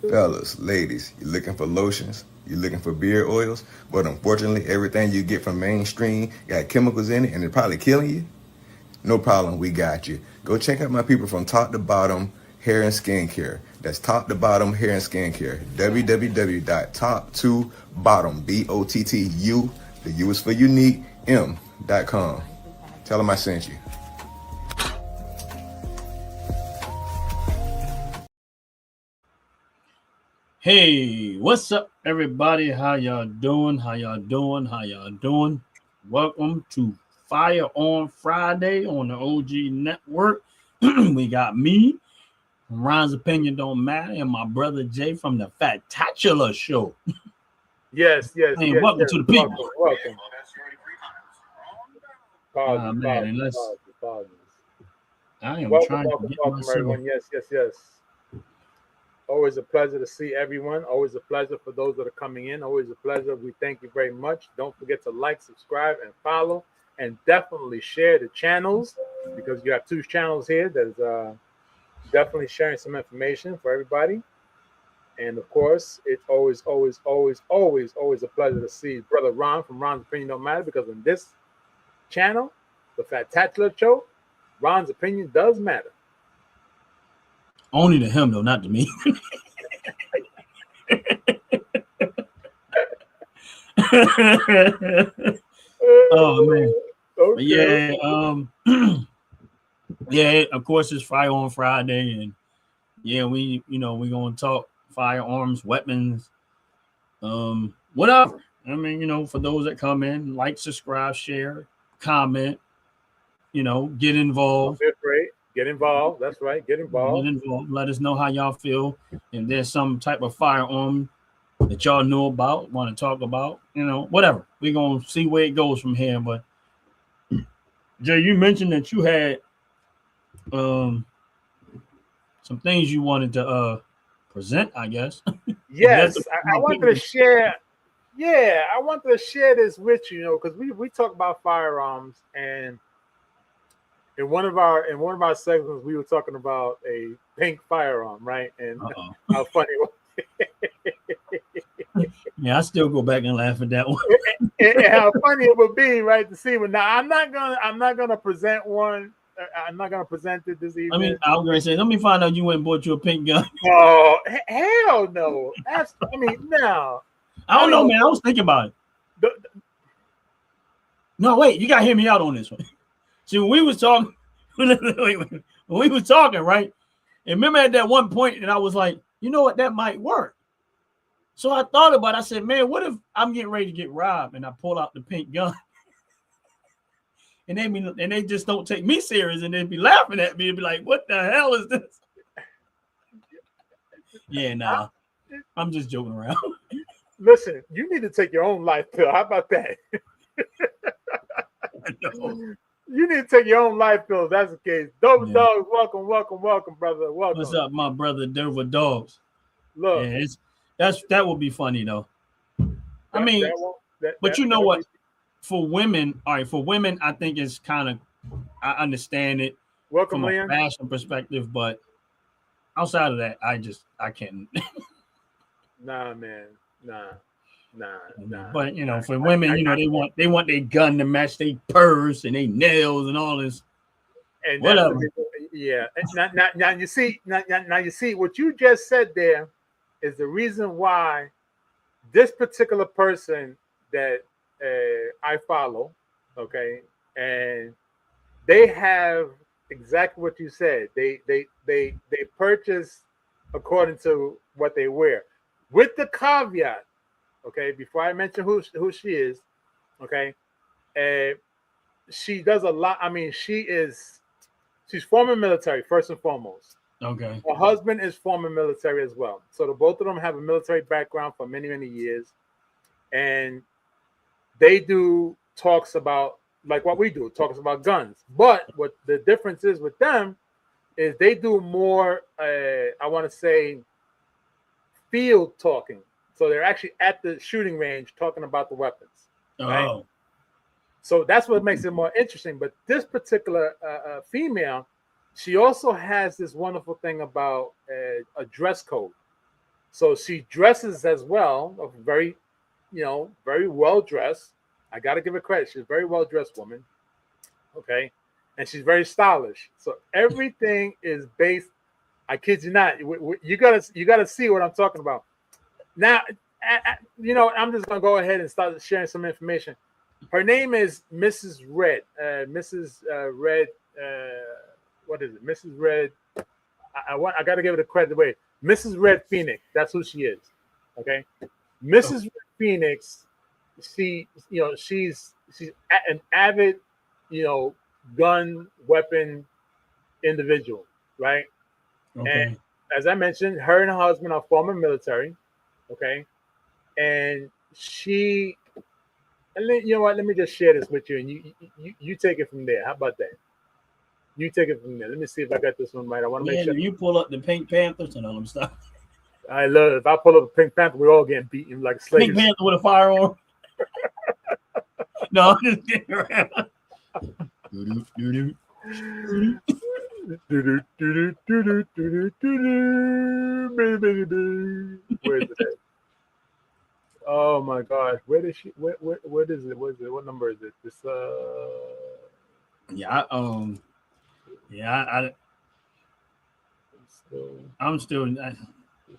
Fellas, ladies, you looking for lotions? You looking for beard oils? But unfortunately, everything you get from mainstream got chemicals in it and it probably killing you? No problem, we got you. Go check out my people from Top to Bottom Hair and Skincare. That's Top to Bottom Hair and Skincare. www.top2bottom, BOTTU, the U is for unique, M.com. Tell them I sent you. Hey, what's up, everybody? How y'all doing? How y'all doing? How y'all doing? Welcome to Firearms Friday on the OG Network. We got me, Ron's Opinion Don't Matter, and my brother Jay from the Fattatula Show. Yes. And welcome to the people. Welcome. Man, and Pause. I am Welcome, trying to get myself. everyone. Yes. Always a pleasure to see everyone. Always a pleasure for those that are coming in. Always a pleasure. We thank you very much. Don't forget to like, subscribe, and follow. And definitely share the channels because you have two channels here that is definitely sharing some information for everybody. And of course, it's always a pleasure to see Brother Ron from Ron's Opinion Don't Matter because in this channel, the Fattatula Show, Ron's opinion does matter. Only to him, though, not to me. Oh man. Okay. Yeah, of course it's Firearms Friday, and yeah, we're gonna talk firearms, weapons, whatever. I mean, for those that come in, like, subscribe, share, comment, get involved. Don't be afraid. Get involved. That's right. Get involved. Get involved. Let us know how y'all feel. If there's some type of firearm that y'all know about, want to talk about, whatever. We're gonna see where it goes from here. But Jay, you mentioned that you had some things you wanted to present, I guess. Yes, I wanted to share. Yeah, I wanted to share this with you, because we talk about firearms, and in one of our segments we were talking about a pink firearm, right? And how funny it was. Yeah, I still go back and laugh at that one. and how funny it would be, right, to see one. Now I'm not gonna present one. I'm not gonna present it this evening. I mean, I was gonna say, let me find out you went and bought you a pink gun. Oh hell no! No. I don't know, man. I was thinking about it. No, wait, you gotta hear me out on this one. See, when we was talking, right? And remember at that one point, and I was like, you know what, that might work. So I thought about it. I said, man, what if I'm getting ready to get robbed and I pull out the pink gun? And they just don't take me serious, and they'd be laughing at me and be like, what the hell is this? Yeah, nah. I'm just joking around. Listen, you need to take your own life pill. How about that? You need to take your own life pill if that's the case. Dover Dogs, welcome, brother. Welcome. What's up, my brother, Dover Dogs? Look. Yeah, that would be funny, though. I mean, but you know what? For women, I think it's kind of, I understand it from a fashion perspective, but outside of that, I can't. Nah, man. Nah. But for women, they want their gun to match their purse and their nails and all this. And whatever. Yeah. Now you see what you just said there is the reason why this particular person that I follow, okay, and they have exactly what you said. They purchase according to what they wear, with the caveat, okay. Before I mention who she is, okay, she does a lot. I mean, she's former military first and foremost. Okay. Her husband is former military as well, so the both of them have a military background for many years, and they do talks about like what we do, talks about guns. But what the difference is with them is they do more, I want to say, field talking. So they're actually at the shooting range talking about the weapons. Right? Oh. So that's what makes it more interesting. But this particular female, she also has this wonderful thing about a dress code. So she dresses as well, a very, very well dressed. I got to give her credit. She's a very well dressed woman. Okay. And she's very stylish. So everything is based. I kid you not. You gotta see what I'm talking about. Now, I'm just gonna go ahead and start sharing some information. Her name is Mrs. Red. Mrs. Red. What is it? Mrs. Red. I got to give it a credit. Wait, Mrs. Red Phoenix. That's who she is. Okay, Mrs. Red Phoenix. She's an avid, gun weapon individual, right? Okay. And as I mentioned, her and her husband are former military. Okay, and you know what? Let me just share this with you, and you take it from there. How about that? You take it from there. Let me see if I got this one right. I want to make sure. You pull up the Pink Panthers and all them stuff. I love it. If I pull up a Pink Panther, we're all getting beaten like slaves. Pink Panther with a firearm. No, I'm just kidding around. Where is it at? Oh my gosh, where is she? What is it? What is it? What number is it? This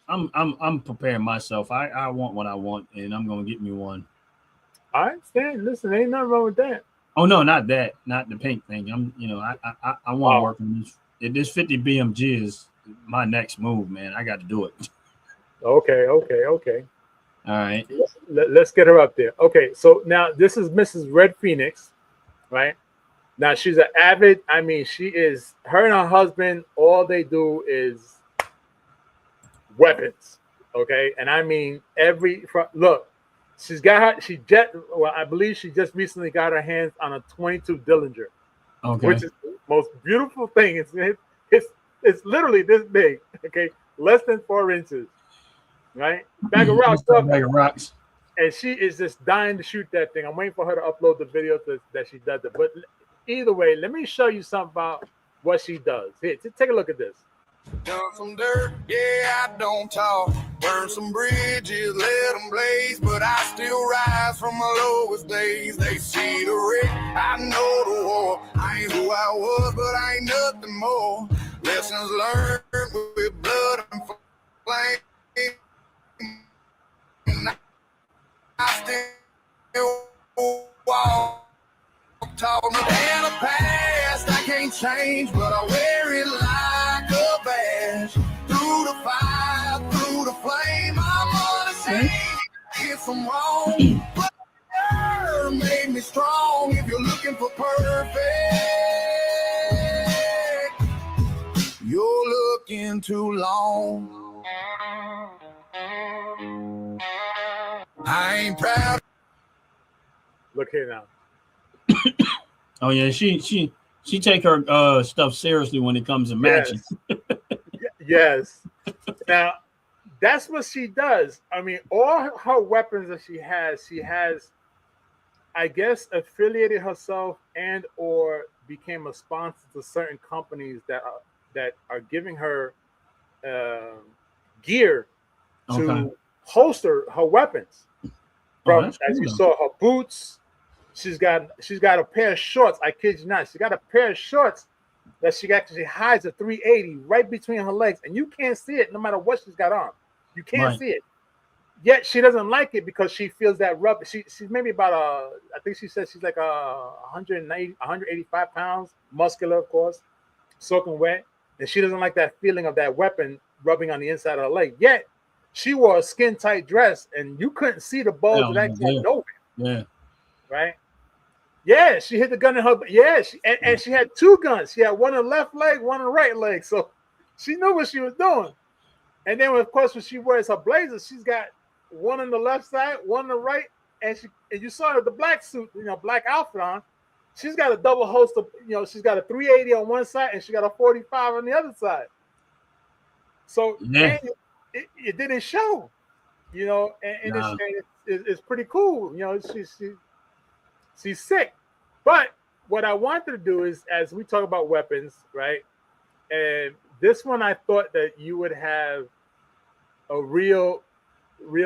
I'm preparing myself. I want what I want, and I'm gonna get me one. I understand. Listen, ain't nothing wrong with that. Oh no, not that, not the pink thing. I want to work on this. This 50 BMG is my next move, man. I got to do it. Okay. All right. Let's get her up there. Okay, so now this is Mrs. Red Phoenix, right? Now she's an avid. I mean, her and her husband. All they do is weapons. Okay, and I mean look. She's got I believe she just recently got her hands on a 22 Dillinger, which is the most beautiful thing. It's literally this big, okay, less than 4 inches, right? Bag of rocks. And she is just dying to shoot that thing. I'm waiting for her to upload the video that she does it. But either way, let me show you something about what she does. Here, take a look at this. Done some dirt, yeah, I don't talk. Burn some bridges, let them blaze. But I still rise from my lowest days. They see the wreck, I know the war. I ain't who I was, but I ain't nothing more. Lessons learned with blood and flame. I still walk. Taught me in the past, I can't change, but I wear it like a badge. Through the fire, through the flame, I'm gonna say if I'm wrong, but it made me strong. If you're looking for perfect, you're looking too long. I ain't proud. Look here now. Oh yeah, she take her stuff seriously when it comes to matching. Yes. Now, that's what she does. I mean, all her weapons that she has, I guess, affiliated herself and or became a sponsor to certain companies that are giving her gear to holster her weapons. From as you saw, her boots. She's got a pair of shorts. I kid you not. She got a pair of shorts that she actually hides a 380 right between her legs, and you can't see it no matter what she's got on. You can't see it. Yet she doesn't like it because she feels that rub. She's maybe about I think she said she's like 185 pounds, muscular, of course, soaking wet, and she doesn't like that feeling of that weapon rubbing on the inside of her leg. Yet she wore a skin tight dress, and you couldn't see the bulge of that nowhere. Yeah. Right. Yeah, she hit the gun in her. Yeah, and she had 2 guns. She had one in the left leg, one in the right leg. So she knew what she was doing. And then, of course, when she wears her blazer, she's got one on the left side, one on the right, and you saw her the black suit, black outfit on. She's got a double holster. She's got a 380 on one side and she got a 45 on the other side. So it didn't show. And it's pretty cool. She's sick. But what I wanted to do is, as we talk about weapons, right? And this one, I thought that you would have a real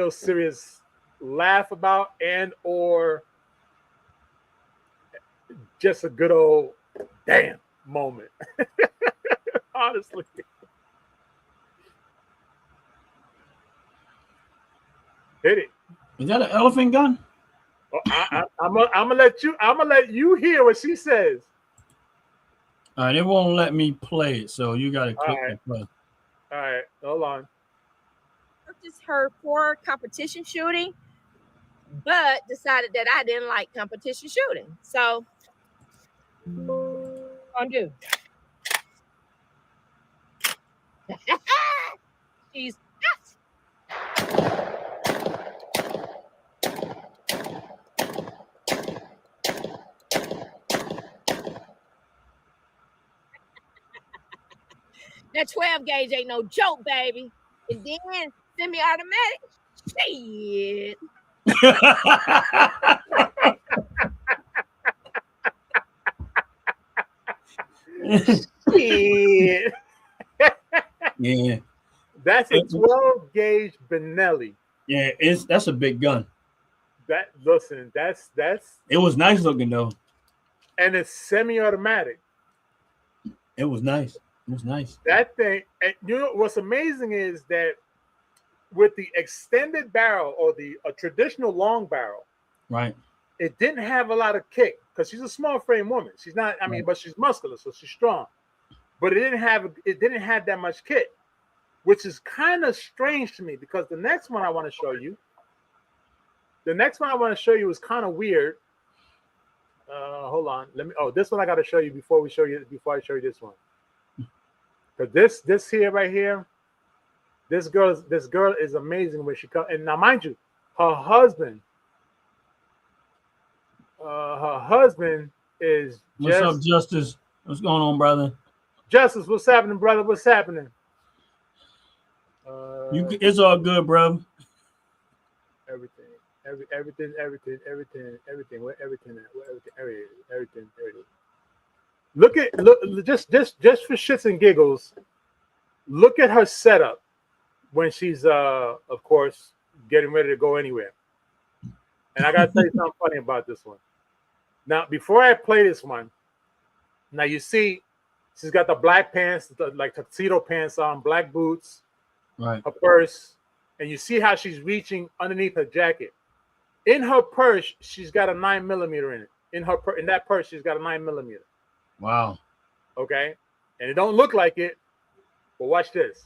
serious laugh about, and or just a good old damn moment. Honestly. Hit it. Is that an elephant gun? I'm gonna let you hear what she says. All right, it won't let me play it, so you got to click right. the play. All right, hold on. Purchased her for competition shooting, but decided that I didn't like competition shooting. So, what do? She's that 12 gauge ain't no joke, baby. And then semi-automatic. Shit. Shit. Yeah. That's a 12 gauge Benelli. Yeah, that's a big gun. That's It was nice looking though. And it's semi-automatic. It was nice. It was nice. That thing, and you know what's amazing is that with the extended barrel or a traditional long barrel, right? It didn't have a lot of kick because she's a small frame woman. She's not, I mean, Right. but she's muscular, so she's strong. But it didn't have that much kick, which is kind of strange to me because the next one I want to show you is kind of weird. Hold on, this one I got to show you before I show you this one. Because this here right here, this girl is amazing when she comes. And now, mind you, her husband is What's up, Justice? What's going on, brother? Justice, what's happening, brother? What's happening? It's all good, bro. Everything. Where everything at? Everything. Look, just for shits and giggles. Look at her setup when she's of course getting ready to go anywhere. And I gotta tell you something funny about this one. Now, before I play this one, now you see she's got the black pants, like tuxedo pants on, black boots, right? Her purse, and you see how she's reaching underneath her jacket. In her purse, she's got a 9mm in it. In that purse, she's got a 9mm. Wow. Okay, and it don't look like it, but watch this.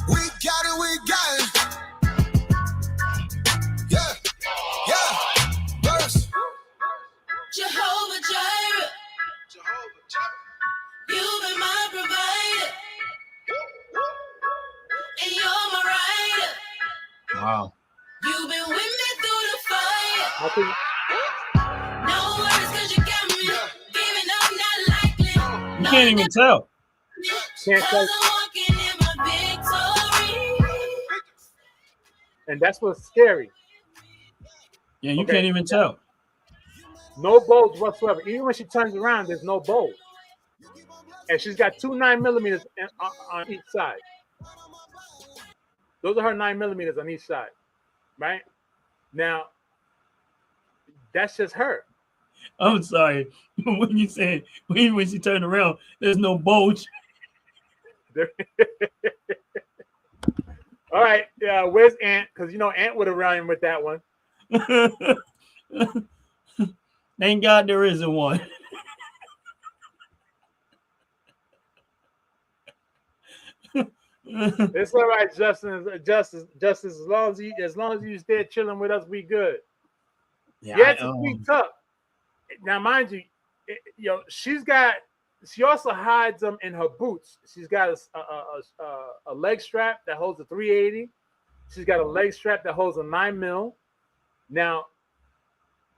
We got it. Yeah. Verse. Jehovah Jireh. You've been my provider. And you're my rider. Wow. You've been with me through the fire. Okay. No worries, cause you got me. Giving up, not likely. You can't even tell. Can't tell. Cause I'm walking in my victory. And that's what's scary. Yeah, you can't even tell. No bulge whatsoever. Even when she turns around, there's no bulge. And she's got 2 9mm on each side. Those are her 9mm on each side, right? Now, that's just her. I'm sorry. When you said when she turned around, there's no bulge. All right, where's Ant? Because Ant would have run with that one. Thank God there isn't one. It's all right, Justin. Justice. As long as you stay chilling with us, we good. Yeah, it's a sweet tuck. Now, mind you, she also hides them in her boots. She's got a leg strap that holds a 380. She's got a leg strap that holds a 9mm. Now,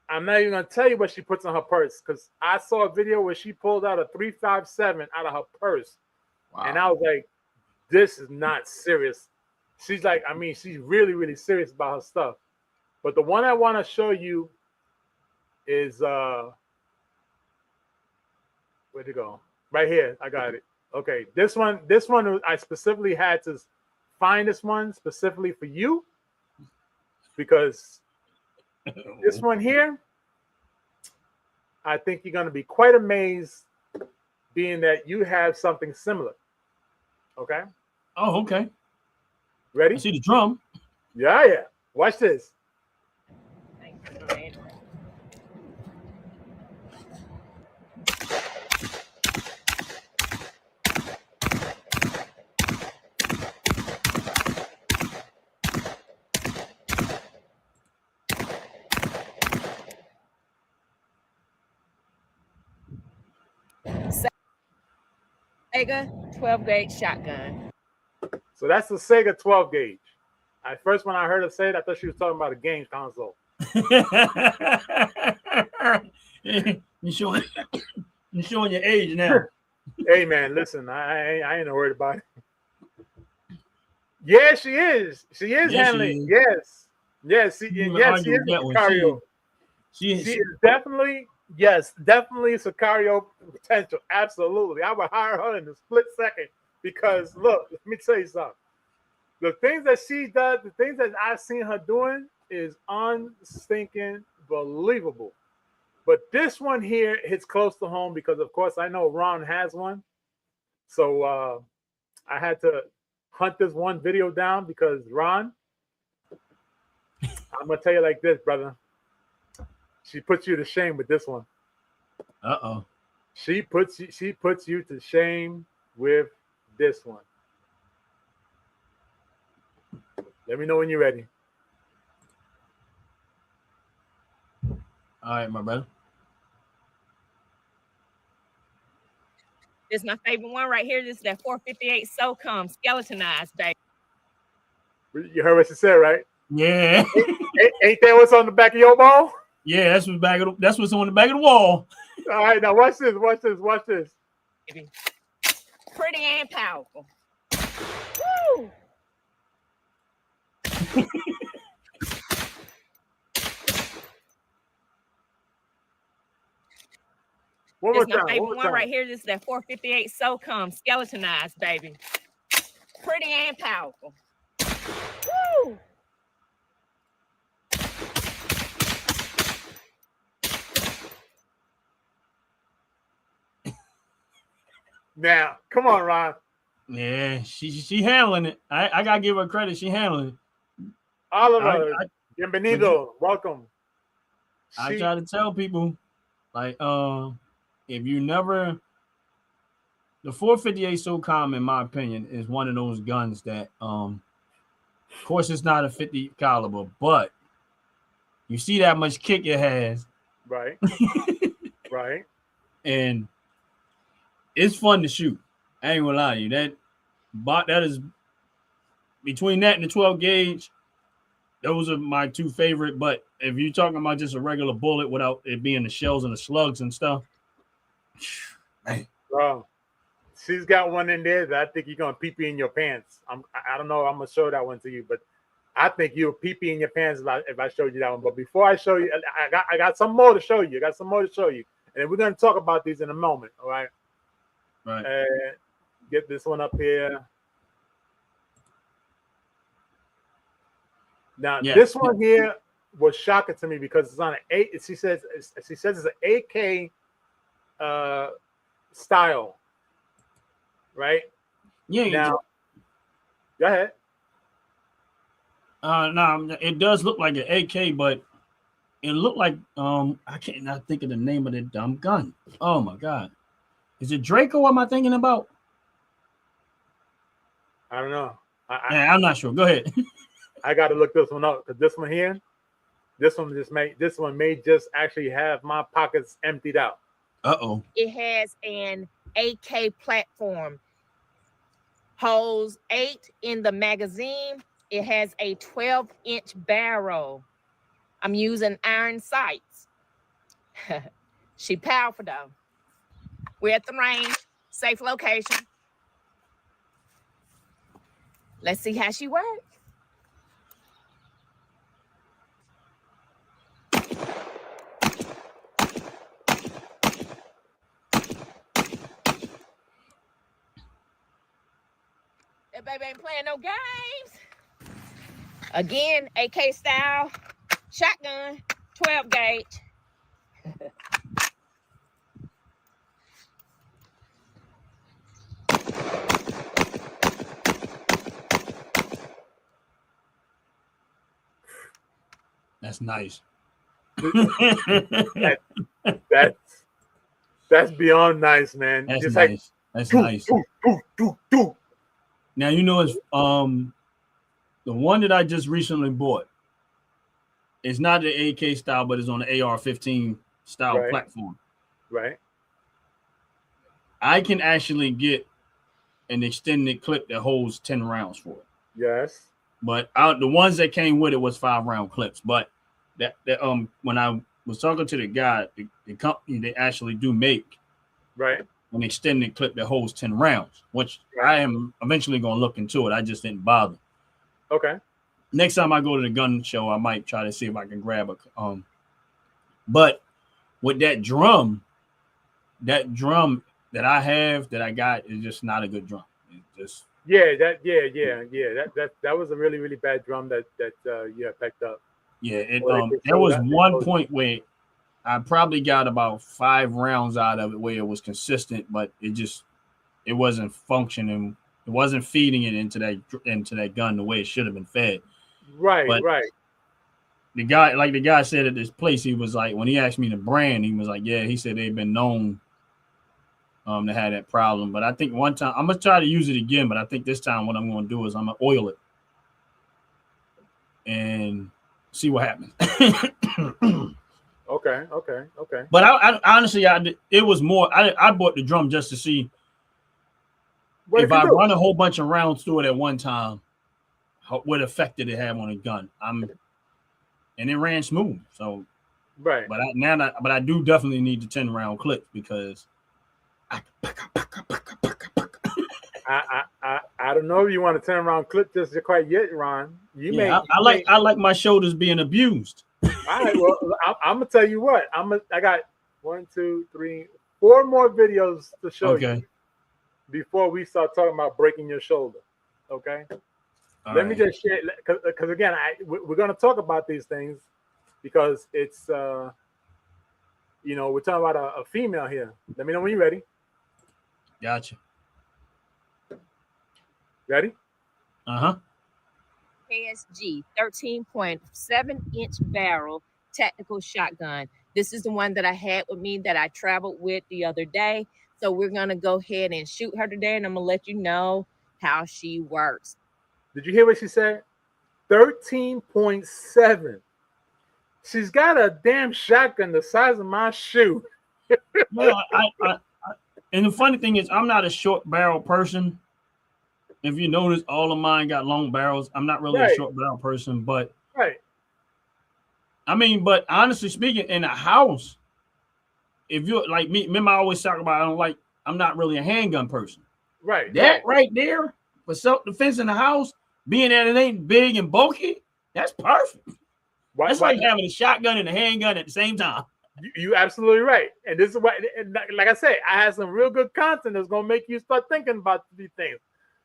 I'm not even gonna tell you what she puts in her purse because I saw a video where she pulled out a 357 out of her purse, wow. And I was like, "This is not serious." She's like, she's really, really serious about her stuff. But the one I want to show you is Where'd it go? Right here. I got it. Okay. This one, I specifically had to find this one specifically for you because this one here, I think you're going to be quite amazed being that you have something similar. Okay. Oh, okay. Ready? I see the drum. Yeah. Watch this. Sega 12 gauge shotgun. So that's the Sega 12 gauge. First when I heard her say it, I thought she was talking about a game console. you showing your age now. Hey man, listen, I ain't worried about it. Yeah, she is. She is handling. Yes. She is Sicario. She is definitely Sicario potential. Absolutely. I would hire her in a split second because look, let me tell you something. The things that she does, the things that I've seen her doing is unstinking believable. But this one here hits close to home because, of course, I know Ron has one. So I had to hunt this one video down because Ron, I'm going to tell you like this, brother. She puts you to shame with this one. Uh-oh. She puts you to shame with this one. Let me know when you're ready. All right, my brother. This is my favorite one right here. This is that 458 SOCOM skeletonized, baby. You heard what she said, right? Yeah. Ain't that what's on the back of your ball? Yeah, that's what's on the back of the wall. All right, now watch this. Baby. Pretty and powerful. Woo! One This more is my time. favorite one right here. This is that 458 SOCOM skeletonized, baby. Pretty and powerful. Woo! Now, come on, Ron. Yeah, she handling it. I gotta give her credit. She handling it. Oliver, bienvenido. Welcome. I try to tell people, like, if you never, the 458 SOCOM, in my opinion, is one of those guns that, of course, it's not a 50 caliber, but you see that much kick it has, Right. Right. and it's fun to shoot. I ain't gonna lie to you. That is between that and the 12 gauge. Those are my two favorite. But if you're talking about just a regular bullet without it being the shells and the slugs and stuff, man. She's got one in there that I think you're gonna pee in your pants. I don't know. I'm gonna show that one to you, but I think you'll pee in your pants if I showed you that one. But before I show you, I got some more to show you. And we're gonna talk about these in a moment. All right. Right. Get this one up here. Now, This one here was shocking to me because it's on an 8. She says it's an AK style, right? Yeah. Now, go ahead. No, it does look like an AK, but it looked like I can't not think of the name of the dumb gun. Oh my god. Is it Draco? Am I thinking about? I don't know. I'm not sure. Go ahead. I got to look this one up because this one here, this one may just actually have my pockets emptied out. Uh-oh. It has an AK platform. Holds 8 in the magazine. It has a 12-inch barrel. I'm using iron sights. She powerful though. We're at the range, safe location. Let's see how she works. That baby ain't playing no games. Again, AK style shotgun, 12 gauge. That's nice. That's beyond nice, man. That's Just nice. like, That's doo, nice. doo, doo, doo, doo. Now you know it's the one that I just recently bought. It's not the AK style, but it's on the AR-15 style Right. platform. Right. I can actually get an extended clip that holds 10 rounds for it. Yes. But the ones that came with it was 5-round clips. But that when I was talking to the guy, the company, they actually do make Right. an extended clip that holds 10 rounds, which I am eventually going to look into it. I just didn't bother. Okay. Next time I go to the gun show, I might try to see if I can grab a but with that drum that I have that I got is just not a good drum. It just That was a really, really bad drum that you had picked up. there was one point where I probably got about 5 rounds out of it where it was consistent, but it wasn't functioning. It wasn't feeding it into that gun the way it should have been fed. Right, but right. The guy said at this place, he was like, when he asked me the brand, he was like, yeah, he said they've been known to have that problem. But I think one time I'm gonna try to use it again, but I think this time what I'm gonna do is I'm gonna oil it and see what happens. Okay. But I honestly, it was more. I bought the drum just to see if I run a whole bunch of rounds through it at one time, what effect did it have on a gun? And it ran smooth. So, right. But I do definitely need the 10-round clips because I don't know if you want to turn around clip just quite yet, Ron. I like my shoulders being abused. All right, well, I'm gonna tell you what. I got 1, 2, 3, 4 more videos to show you before we start talking about breaking your shoulder. Okay. Let me just share, because again, we're gonna talk about these things because it's we're talking about a female here. Let me know when you're ready. Gotcha. Ready? KSG 13.7-inch barrel tactical shotgun. This is the one that I had with me that I traveled with the other day. So we're going to go ahead and shoot her today, and I'm going to let you know how she works. Did you hear what she said? 13.7. She's got a damn shotgun the size of my shoe. Well, and the funny thing is, I'm not a short barrel person. If you notice, all of mine got long barrels. I'm not really a short barrel person, but I mean, but honestly speaking, in a house, if you're like me, remember I always talk about I'm not really a handgun person. Right. Right there for self-defense in the house, being that it ain't big and bulky, that's perfect. That's like having a shotgun and a handgun at the same time. You absolutely right. And this is why, like I said, I have some real good content that's gonna make you start thinking about these things.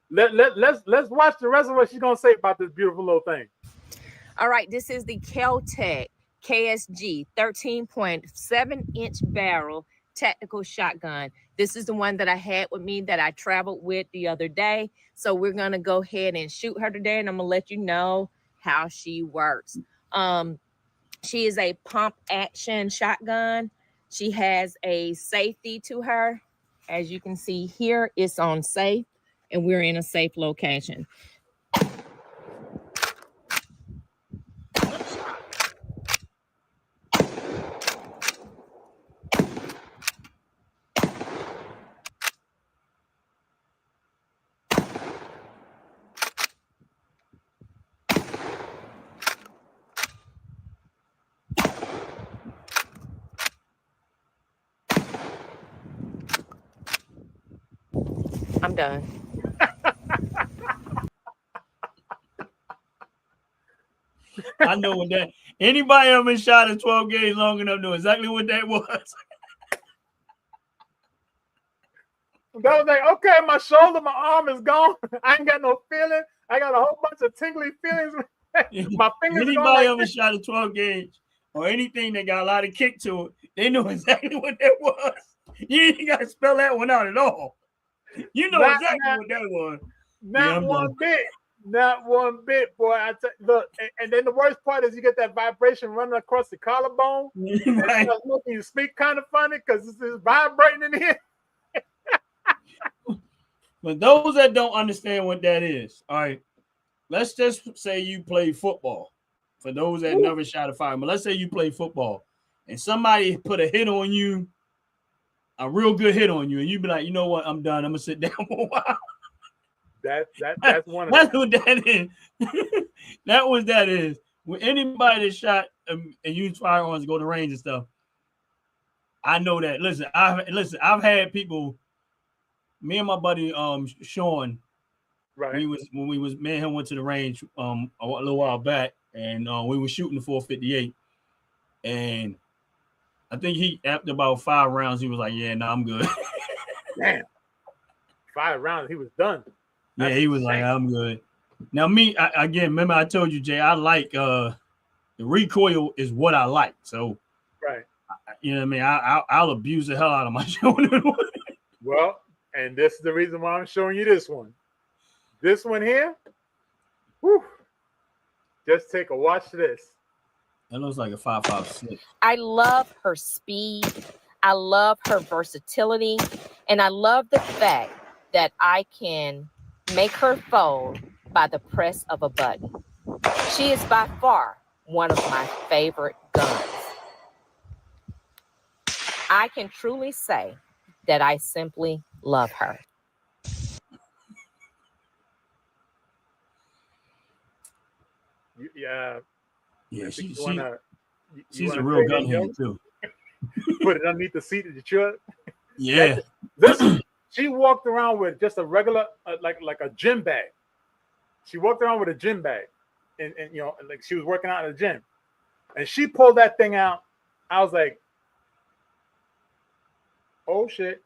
Let's watch the rest of what she's gonna say about this beautiful little thing. All right, this is the Kel-Tec KSG 13.7-inch barrel tactical shotgun. This is the one that I had with me that I traveled with the other day. So we're gonna go ahead and shoot her today, and I'm gonna let you know how she works. She is a pump action shotgun. She has a safety to her. As you can see here, it's on safe, and we're in a safe location. I'm done. I know what that. Anybody ever been shot at 12 gauge long enough know exactly what that was. That was like, okay, my shoulder, my arm is gone. I ain't got no feeling. I got a whole bunch of tingly feelings. My fingers are going Anybody like ever this. shot a 12 gauge or anything that got a lot of kick to it, they know exactly what that was. You ain't got to spell that one out at all. You know exactly what that was. Not one bit. Not one bit, boy. Look, and then the worst part is you get that vibration running across the collarbone. Right. That's making you speak kind of funny because it's vibrating in here. But those that don't understand what that is, all right, let's just say you play football. For those that never shot a firearm, but let's say you play football and somebody put a hit on you, a real good hit on you, and you be like, you know what, I'm done. I'm gonna sit down for a while. That's one of That's what that is. That was that is. When anybody that shot and used firearms to go to range and stuff, I know that. Listen, I've had people. Me and my buddy Sean, right. when we was me and him went to the range a little while back, and we were shooting the 458, and I think he after about 5 rounds he was like, yeah, no, I'm good. Damn, 5 rounds he was done. Yeah, he was like, I'm good. Now me again, remember I told you, Jay, I like the recoil is what I like. So right, you know what I mean. I'll abuse the hell out of my shoulder. Well, and this is the reason why I'm showing you this one. This one here. Whew, just take a watch this. That looks like a 5.56. I love her speed. I love her versatility. And I love the fact that I can make her fold by the press of a button. She is by far one of my favorite guns. I can truly say that I simply love her. Yeah, she's a a real gun hand too. Put it underneath the seat of the truck. Yeah, she walked around with just a regular, like a gym bag. She walked around with a gym bag, and you know, like she was working out in the gym, and she pulled that thing out. I was like, oh shit,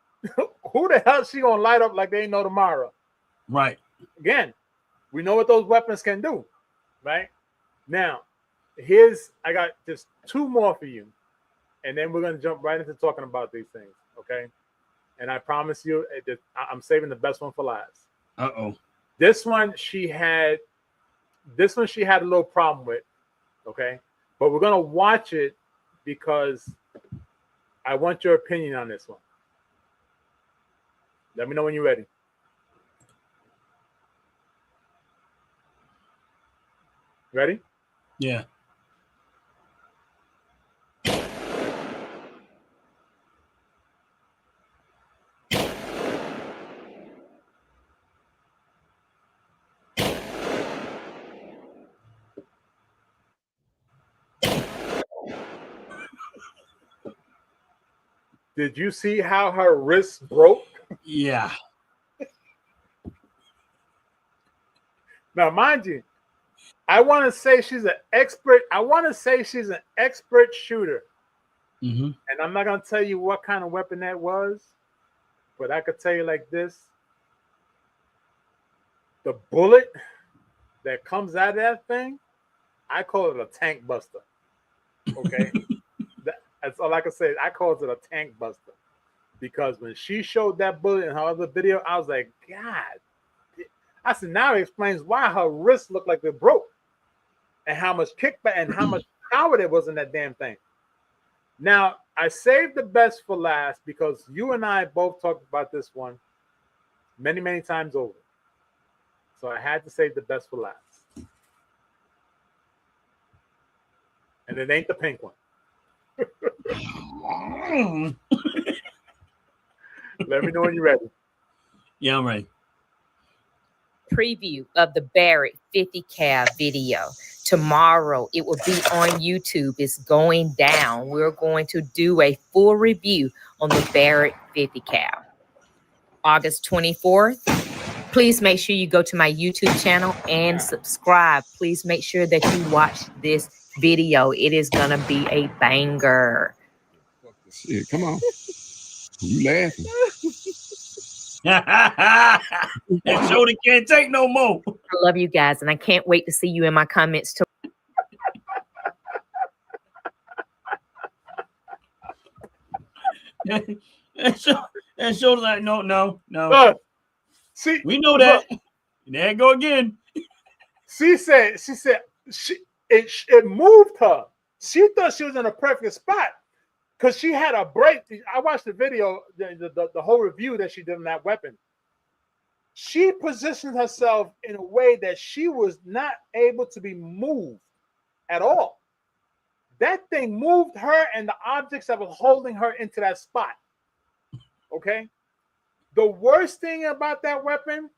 who the hell is she gonna light up like they ain't no tomorrow? Right. Again, we know what those weapons can do, right? Now, I got just 2 more for you, and then we're gonna jump right into talking about these things, okay? And I promise you, I'm saving the best one for last. Uh-oh. This one she had a little problem with, okay? But we're gonna watch it because I want your opinion on this one. Let me know when you're ready. Ready? Yeah. Did you see how her wrist broke? Yeah. Now, mind you, I want to say she's an expert. I want to say she's an expert shooter. Mm-hmm. And I'm not going to tell you what kind of weapon that was, but I could tell you like this. The bullet that comes out of that thing, I call it a tank buster. Okay? That's all I can say. I call it a tank buster. Because when she showed that bullet in her other video, I was like, God. I said, now it explains why her wrists looked like they broke. And how much kickback and how much power there was in that damn thing. Now, I saved the best for last because you and I both talked about this one many, many times over. So I had to save the best for last. And it ain't the pink one. Let me know when you're ready. Yeah, I'm ready. Preview of the Barrett 50 cal video. Tomorrow it will be on YouTube. It's going down. We're going to do a full review on the Barrett 50 cal. August 24th. Please make sure you go to my YouTube channel and subscribe. Please make sure that you watch this video. It is gonna be a banger. Shit, come on. You laughing. That shoulder can't take no more. I love you guys, and I can't wait to see you in my comments too. That shoulder's like, no. See, We know look, that. There you go again. she said it moved her. She thought she was in a perfect spot because she had a break. I watched the video, the whole review that she did on that weapon. She positioned herself in a way that she was not able to be moved at all. That thing moved her and the objects that was holding her into that spot. Okay. The worst thing about that weapon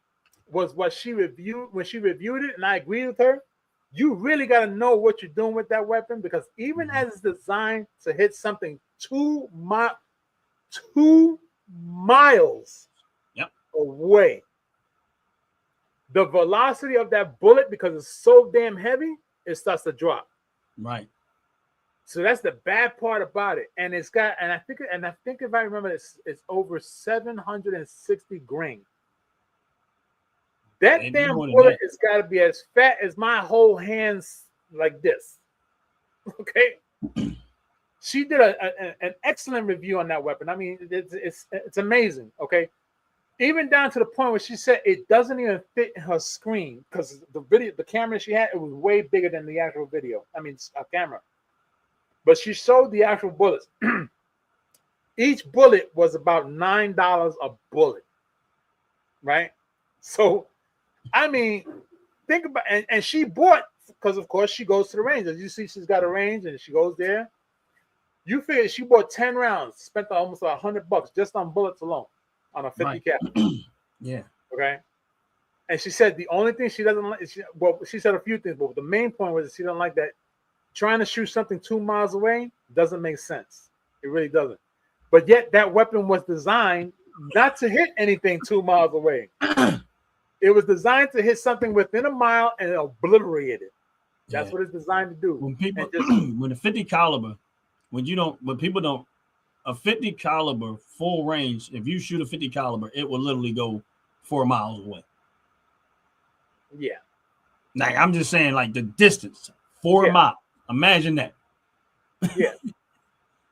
was what she reviewed when she reviewed it, and I agree with her. You really got to know what you're doing with that weapon, because even as it's designed to hit something 2 miles away, the velocity of that bullet, because it's so damn heavy, it starts to drop. Right. So that's the bad part about it. And it's got, and I think if I remember, it's over 760 grain. That damn bullet has got to be as fat as my whole hands, like this. Okay. She did an excellent review on that weapon. I mean, it's amazing. Okay. Even down to the point where she said it doesn't even fit in her screen, because the camera she had, it was way bigger than the actual video. I mean, a camera. But she showed the actual bullets. Each bullet was about $9 a bullet, right? So, I mean, think about, and she bought, because of course she goes to the range. As you see, she's got a range and she goes there. You figure she bought 10 rounds, spent almost $100 just on bullets alone on a 50 cap. Yeah. Okay. And she said the only thing she doesn't like, she said a few things, but the main point was that she doesn't like that trying to shoot something 2 miles away doesn't make sense. It really doesn't. But yet that weapon was designed not to hit anything 2 miles away. It was designed to hit something within a mile and obliterate it. That's what it's designed to do. When people, with a 50 caliber, when people don't, a 50 caliber full range, if you shoot a 50 caliber, it will literally go 4 miles away. Yeah. Like, I'm just saying, like, the distance, 4 miles. Imagine that. Yeah.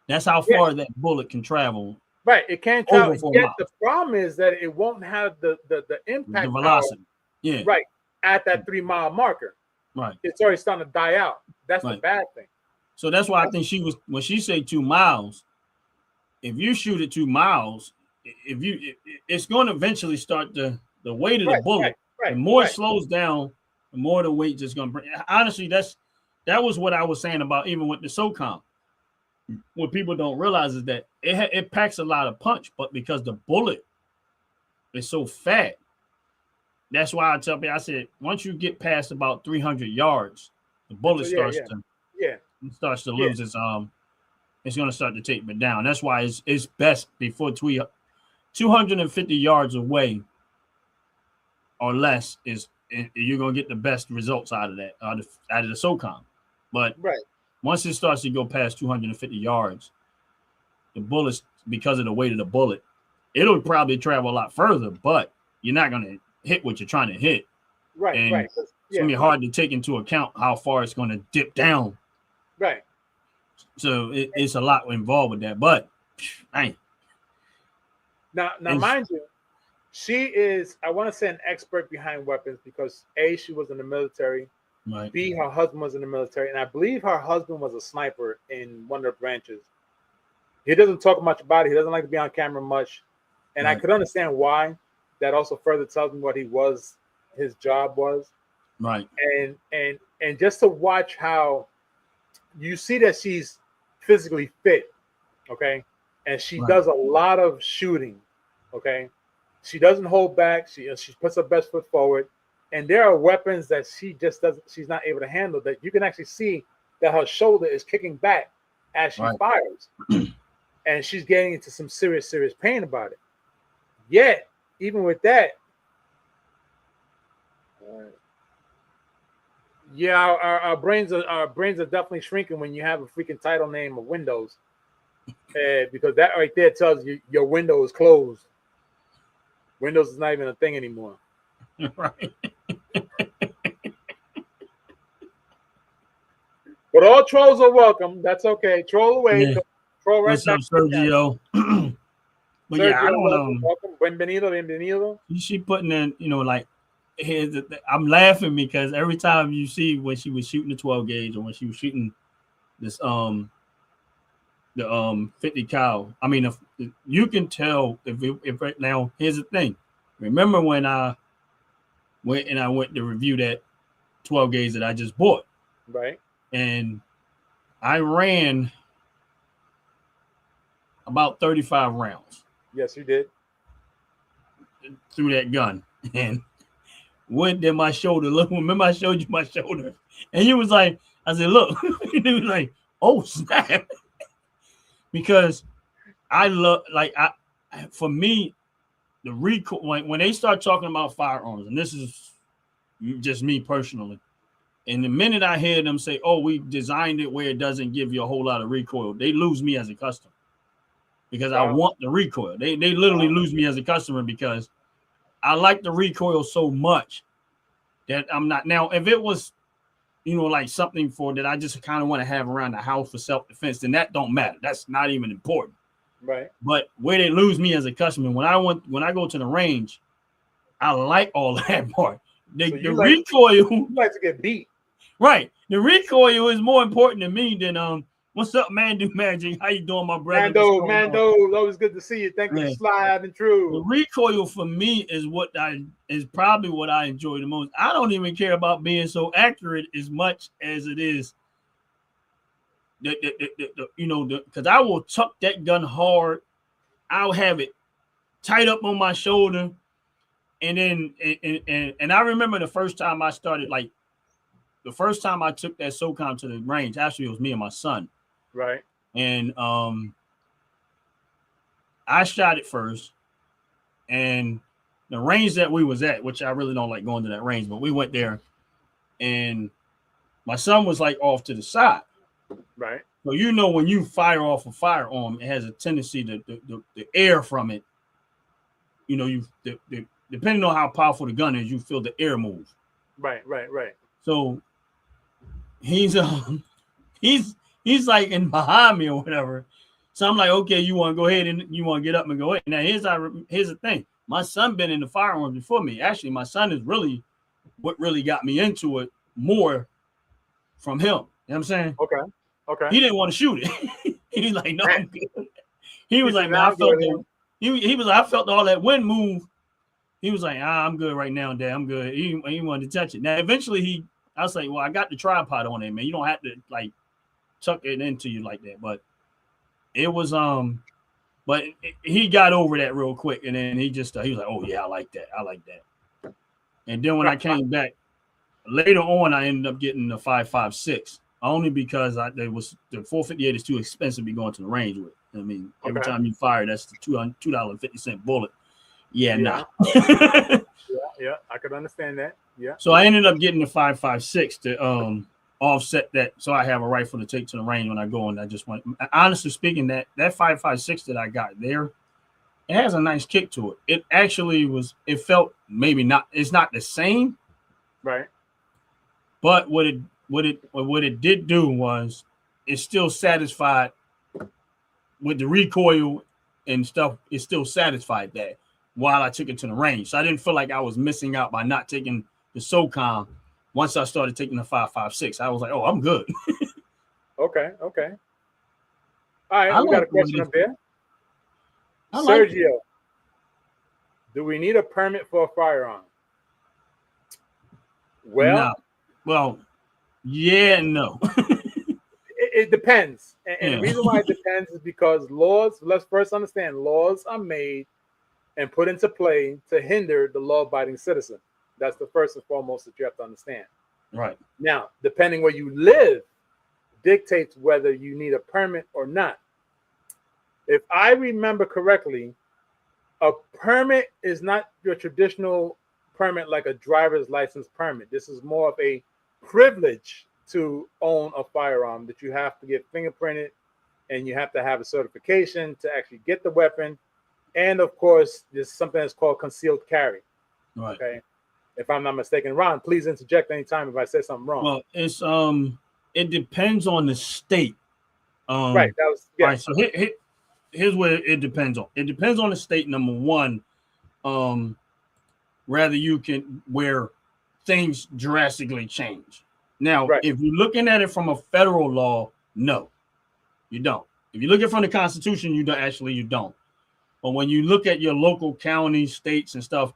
That's how far that bullet can travel. Right. It can't travel. Yet the problem is that it won't have the impact. The velocity. Yeah. Right. At that 3 mile marker. Right. It's already starting to die out. That's the bad thing. So that's why I think when she say 2 miles, if you shoot it 2 miles, it's going to eventually start the weight of the bullet. The more it slows down, the more the weight just going to bring. Honestly, that was what I was saying about even with the SOCOM. What people don't realize is that it packs a lot of punch, but because the bullet is so fat, that's why I tell people, I said, once you get past about 300 yards, the bullet starts to lose its it's going to start to taper down. That's why it's best before 250 yards away or less you're going to get the best results out of that, out of the SOCOM. But once it starts to go past 250 yards, the bullets, because of the weight of the bullet, it'll probably travel a lot further, but you're not going to hit what you're trying to hit. Right, and right. It's going to be hard to take into account how far it's going to dip down. Right. So it's a lot involved with that. But, Now, mind you, she is, I want to say, an expert behind weapons because A, she was in the military. Right. B, her husband was in the military. And I believe her husband was a sniper in one of the branches. He doesn't talk much about it. He doesn't like to be on camera much. And I could understand why. That also further tells me what his job was. Right. And just to watch how you see that she's physically fit, okay? And she does a lot of shooting, okay? She doesn't hold back. She puts her best foot forward. And there are weapons that she's not able to handle, that you can actually see that her shoulder is kicking back as she fires. And she's getting into some serious, serious pain about it. Yet, even with that, our brains are definitely shrinking when you have a freaking title name of Windows, because that right there tells you your window is closed. Windows is not even a thing anymore. Right. But all trolls are welcome. That's okay. Troll away. Yeah. Troll right What's back up, to the chat. Sergio? But yeah, I Sergio, don't welcome. Bienvenido, bienvenido. she putting in, like, I'm laughing because every time you see when she was shooting the 12 gauge or when she was shooting this the 50 cal, I mean, if you can tell if right now. Here's the thing. Remember when I went to review that 12 gauge that I just bought, Right. and I ran about 35 rounds Yes, you did. through that gun, and when did my shoulder look? Remember I showed you my shoulder, and you was like, I said, look, and he was like, oh snap, because I love, like, for me, the recoil, when they start talking about firearms, and this is just me personally, and the minute I hear them say, oh, we designed it where it doesn't give you a whole lot of recoil, they lose me as a customer because I want the recoil. They literally lose me as a customer because I like the recoil so much that I'm not. Now, if it was, like something for that I just kind of want to have around the house for self-defense, then that don't matter. That's not even important. Right. But where they lose me as a customer, when I go to the range, I like all that part. The recoil, you like to get beat. Right. The recoil is more important to me than what's up, man? Do magic. How you doing, my brother? Mando, always good to see you. Thank you for sliding through. The recoil for me is probably what I enjoy the most. I don't even care about being so accurate as much as it is because I will tuck that gun hard. I'll have it tight up on my shoulder, and then and I remember the first time I started, like the first time I took that SOCOM to the range. Actually, it was me and my son. Right. And I shot it first, and the range that we was at, which I really don't like going to that range, but we went there, and my son was like off to the side. Right. So when you fire off a firearm, it has a tendency to the air from it. Depending on how powerful the gun is, you feel the air move. Right. So he's like in behind me or whatever. So I'm like, okay, you want to go ahead and you want to get up and go ahead. Now here's the thing. My son been in the firearms before me. Actually, my son is really what really got me into it more from him. You know what I'm saying? Okay. He didn't want to shoot it. He was like, no, I'm good. He was like, man, I felt all that wind move. He was like, I'm good right now, Dad. I'm good. He wanted to touch it. Now, eventually I was like, well, I got the tripod on it, man. You don't have to like tuck it into you like that. But it was but he got over that real quick, and then he was like, oh yeah, I like that. And then when I came back later on, I ended up getting the 5.56 only because the 458 is too expensive to be going to the range with. I mean, every time you fire, that's the $2.50 bullet. Yeah. Nah. Yeah, I could understand that. Yeah. So I ended up getting the 5.56 to offset that, so I have a rifle to take to the range when I go. And I just went. Honestly speaking, that 5.56 that I got there, it has a nice kick to it. It actually was. It felt maybe not. It's not the same, right? But what it did do was it still satisfied with the recoil and stuff. It still satisfied that while I took it to the range. So I didn't feel like I was missing out by not taking the SOCOM. Once I started taking the 5.56, I was like, oh, I'm good. Okay. All right, we got a question up there. Sergio, do we need a permit for a firearm? Well, yeah, and no. It depends. And the reason why it depends is because let's first understand, laws are made and put into play to hinder the law-abiding citizen. That's the first and foremost that you have to understand. Right. Now, depending where you live dictates whether you need a permit or not. If I remember correctly, a permit is not your traditional permit like a driver's license permit. This is more of a privilege to own a firearm that you have to get fingerprinted, and you have to have a certification to actually get the weapon. And of course, there's something that's called concealed carry. Right. Okay. If I'm not mistaken, Ron, please interject anytime if I say something wrong. Well, it's it depends on the state. Right. That was All right. So here's where it depends on. It depends on the state. Number one, rather you can where things drastically change. Now, Right. if you're looking at it from a federal law, no, you don't. If you look at it from the Constitution, you don't. But when you look at your local counties, states, and stuff,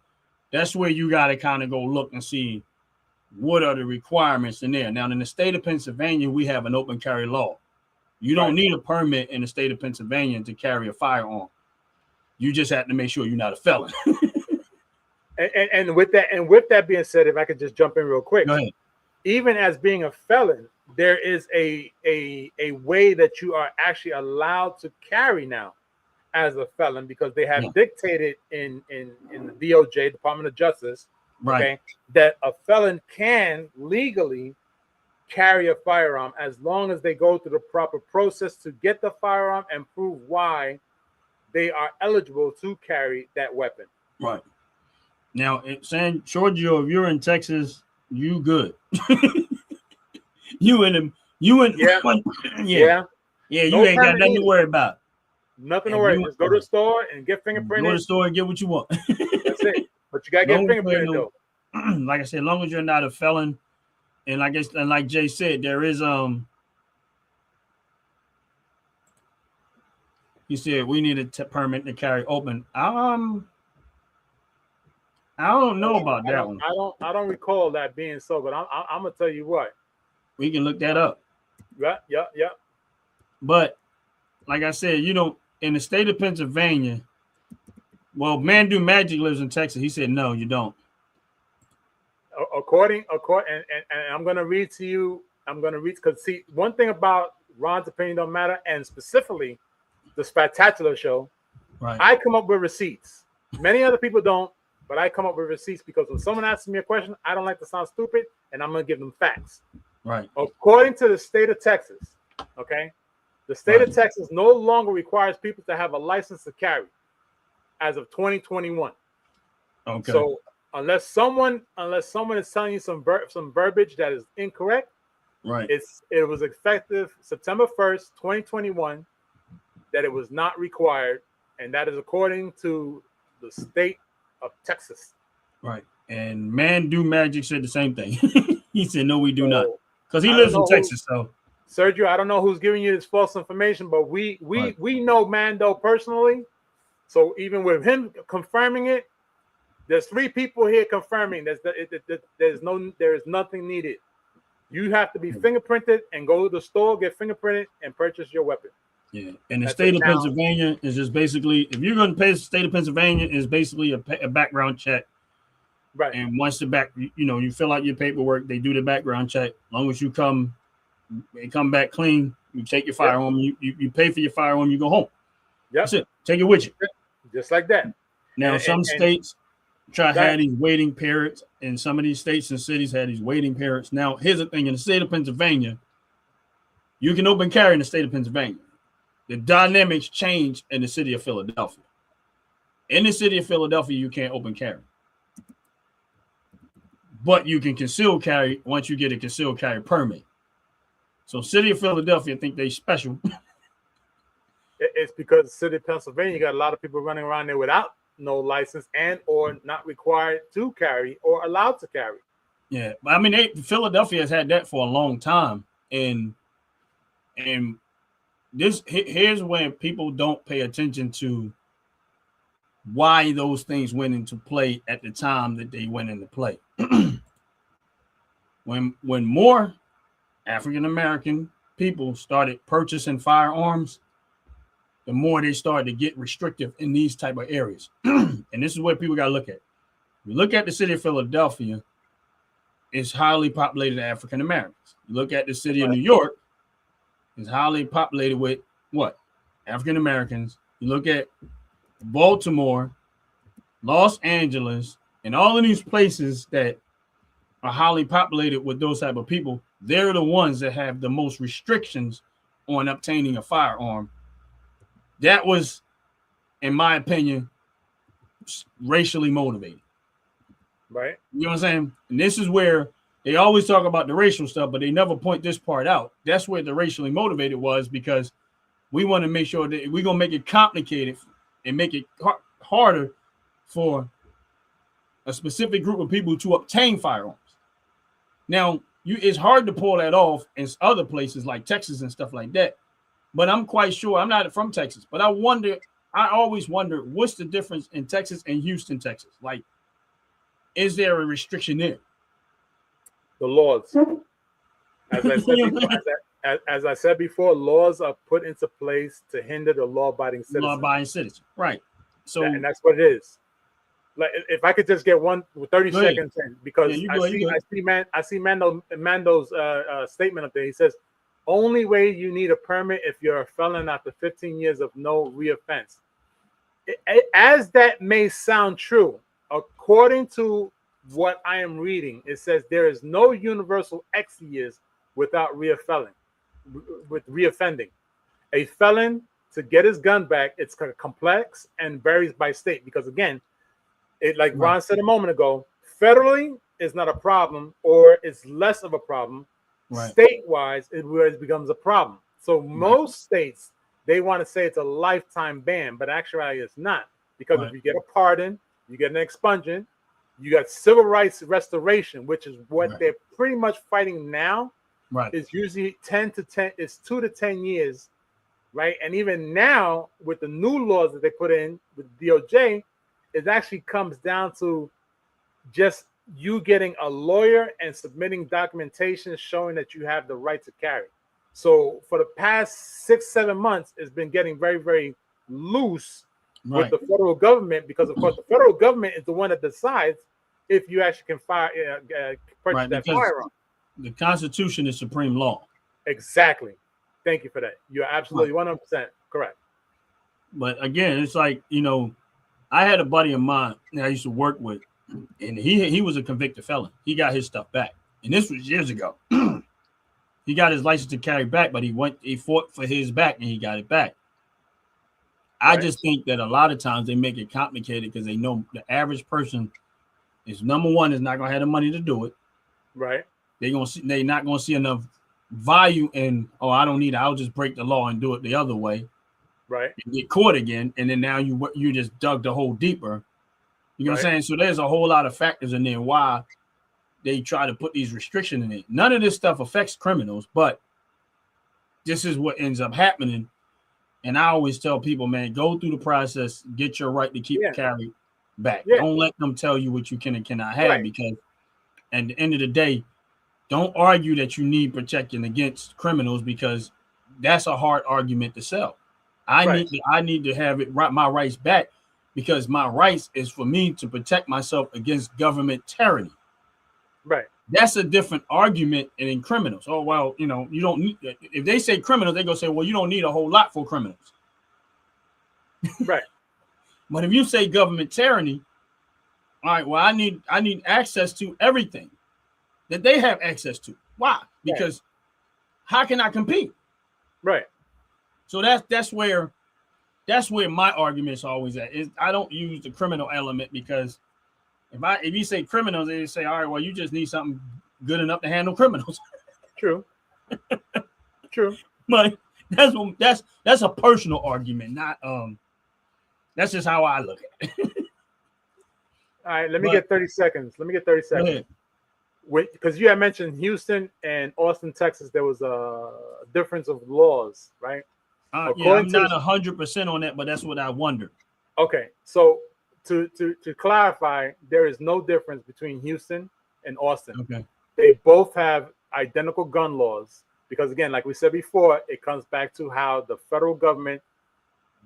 that's where you got to kind of go look and see what are the requirements in there. Now, in the state of Pennsylvania, we have an open carry law. You don't need a permit in the state of Pennsylvania to carry a firearm. You just have to make sure you're not a felon. and with that being said, if I could just jump in real quick, Go ahead. Even as being a felon, there is a way that you are actually allowed to carry now as a felon, because they have dictated in the DOJ, Department of Justice, Right. Okay, that a felon can legally carry a firearm as long as they go through the proper process to get the firearm and prove why they are eligible to carry that weapon. Right. Now, San Giorgio, if you're in Texas, you good. you and Yeah. yeah. You No ain't got permit nothing to either. worry about. Nothing to And worry. you- Just go to the store and get fingerprinted. Go to the store and get what you want. That's it. But you gotta get Long as fingerprinted you though. Like I said, as long as you're not a felon, and like Jay said, there is he said we need a permit to carry open. I don't know about that one. I don't recall that being so, but I'm gonna tell you what. We can look that up. Yeah. But like I said, in the state of Pennsylvania, well, Mandu Magic lives in Texas. He said no, you don't. According, and I'm gonna read to you. I'm gonna read because see, one thing about Ron's opinion don't matter, and specifically the Spectacular Show. Right. I come up with receipts. Many other people don't, but I come up with receipts because when someone asks me a question, I don't like to sound stupid, and I'm gonna give them facts. Right. According to the state of Texas, okay, the state of Texas no longer requires people to have a license to carry as of 2021. Okay. So unless someone is telling you some verbiage that is incorrect, right, it was effective September 1st, 2021, that it was not required, and that is according to the state of Texas. Right. And Mandu Magic said the same thing. He said no, we do not, So, because he lives in Texas. So Sergio, I don't know who's giving you this false information, but we know Mando personally. So even with him confirming it, there's 3 people here confirming there is nothing needed. You have to be fingerprinted and go to the store, get fingerprinted, and purchase your weapon. yeah, and the state of Pennsylvania is just basically, if you're going to pay the state of Pennsylvania, is basically a background check. Right. And once you fill out your paperwork, they do the background check. As long as you come back clean, you take your firearm, you pay for your firearm, you go home. Yep. That's it. Take it with you. Just like that. Now, some states try to have these waiting periods, and some of these states and cities have these waiting periods. Now, here's the thing: in the state of Pennsylvania, you can open carry in the state of Pennsylvania. The dynamics change in the city of Philadelphia. In the city of Philadelphia, you can't open carry, but you can conceal carry once you get a concealed carry permit. So, city of Philadelphia think they special. It's because the city of Pennsylvania, you got a lot of people running around there without no license and or not required to carry or allowed to carry. Yeah, but I mean, Philadelphia has had that for a long time, and here's when people don't pay attention to why those things went into play at the time that they went into play. When more African American people started purchasing firearms, the more they started to get restrictive in these type of areas. And this is what people got to look at. You look at the city of Philadelphia, it's highly populated African Americans. You look at the city of New York, it's highly populated with what? African Americans. You look at Baltimore, Los Angeles, and all of these places that are highly populated with those type of people, they're the ones that have the most restrictions on obtaining a firearm. That was in my opinion, racially motivated. Right. You know what I'm saying? And this is where they always talk about the racial stuff, but they never point this part out. That's where the racially motivated was, because we want to make sure that we're going to make it complicated and make it harder for a specific group of people to obtain firearms. Now, it's hard to pull that off in other places like Texas and stuff like that. But I'm quite sure, I'm not from Texas, but I always wonder, what's the difference in Texas and Houston, Texas? Like, is there a restriction there? The laws. As I said before, laws are put into place to hinder the law-abiding citizen. Law-abiding citizen, right? So, and that's what it is. Like, if I could just get 30 seconds in, because I see Mando's statement up there. He says, only way you need a permit if you're a felon after 15 years of no reoffense. As that may sound true, according to what I am reading, it says there is no universal X years without reoffending. A felon, to get his gun back, it's complex and varies by state, because again, like Ron said a moment ago, federally is not a problem, or it's less of a problem. Right. State-wise, it becomes a problem. So most states, they want to say it's a lifetime ban, but actually it's not, because if you get a pardon, you get an expungement, you got civil rights restoration, which is what they're pretty much fighting now. Right. It's usually 2 to 10 years, right? And even now, with the new laws that they put in with DOJ, it actually comes down to just you getting a lawyer and submitting documentation showing that you have the right to carry. So for the past 6-7 months, it's been getting very, very loose with the federal government, because of course the federal government is the one that decides if you actually can purchase that firearm. The Constitution is supreme law. Exactly. Thank you for that. You're absolutely 100% correct. But again, it's like, I had a buddy of mine that I used to work with, and he was a convicted felon. He got his stuff back, and this was years ago. He got his license to carry back, but he fought for his back, and he got it back. I just think that a lot of times they make it complicated because they know the average person is, number one, is not gonna have the money to do it. Right. They're not gonna see enough value in, I don't need it, I'll just break the law and do it the other way. Right. And get caught again, and then now you just dug the hole deeper. You know what I'm saying? So there's a whole lot of factors in there why they try to put these restrictions in it. None of this stuff affects criminals, but this is what ends up happening. And I always tell people, man, go through the process, get your right to keep carry back. Don't let them tell you what you can and cannot have, because at the end of the day, don't argue that you need protection against criminals, because that's a hard argument to sell. I need to have my rights back, because my rights is for me to protect myself against government tyranny. Right. That's a different argument than criminals. Oh, well, you don't need, if they say criminals, they go say, well, you don't need a whole lot for criminals. Right. But if you say government tyranny, all right, well, I need access to everything that they have access to. Why? Because how can I compete? Right. So that's where my argument's always at. I don't use the criminal element, because if you say criminals, they say, all right, well, you just need something good enough to handle criminals. True. True. But that's a personal argument, not that's just how I look at it. All right, let me get 30 seconds. Because you had mentioned Houston and Austin, Texas, there was a difference of laws, right? I'm not 100% on that, but that's what I wondered. Okay, so to clarify, there is no difference between Houston and Austin. Okay. They both have identical gun laws, because again, like we said before, it comes back to how the federal government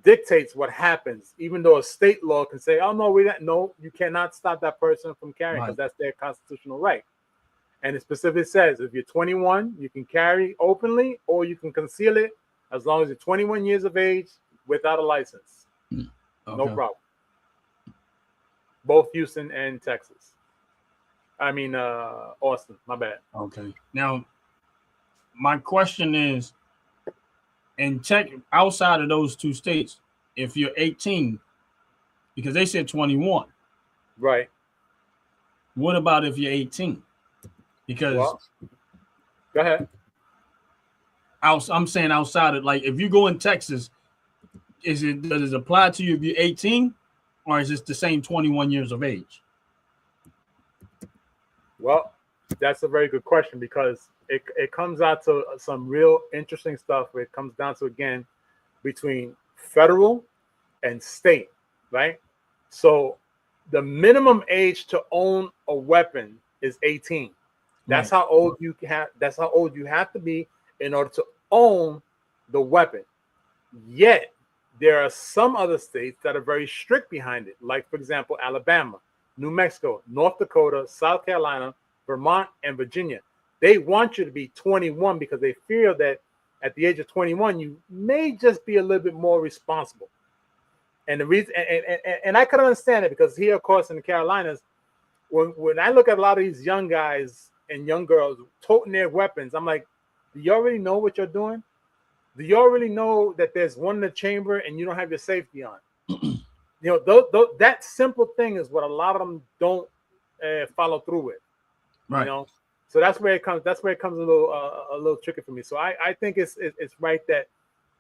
dictates what happens, even though a state law can say, oh no, you cannot stop that person from carrying, because that's their constitutional right. And it specifically says if you're 21, you can carry openly or you can conceal it as long as you're 21 years of age without a license. Okay. No problem. Both Houston and Texas. Austin, my bad. Okay. Now, my question is, outside of those two states, if you're 18? Because they said 21. Right. What about if you're 18? Because Well, go ahead. I'm saying outside of, like, if you go in Texas, does it apply to you if you're 18, or is it the same 21 years of age? Well, that's a very good question, because it comes out to some real interesting stuff where it comes down to, again, between federal and state, right? So the minimum age to own a weapon is 18. That's Right. how old you have to be in order to own the weapon. Yet there are some other states that are very strict behind it, like, for example, Alabama, New Mexico, North Dakota, South Carolina, Vermont, and Virginia. They want you to be 21 because they fear that at the age of 21 you may just be a little bit more responsible. And the reason, and I could understand it, because here, of course, in the Carolinas, when I look at a lot of these young guys and young girls toting their weapons, I'm like, do you already know what you're doing? Do you already know that there's one in the chamber and you don't have your safety on? That simple thing is what a lot of them don't follow through with. Right. You know, so that's where it comes. That's where it comes a little tricky for me. So I think it's right that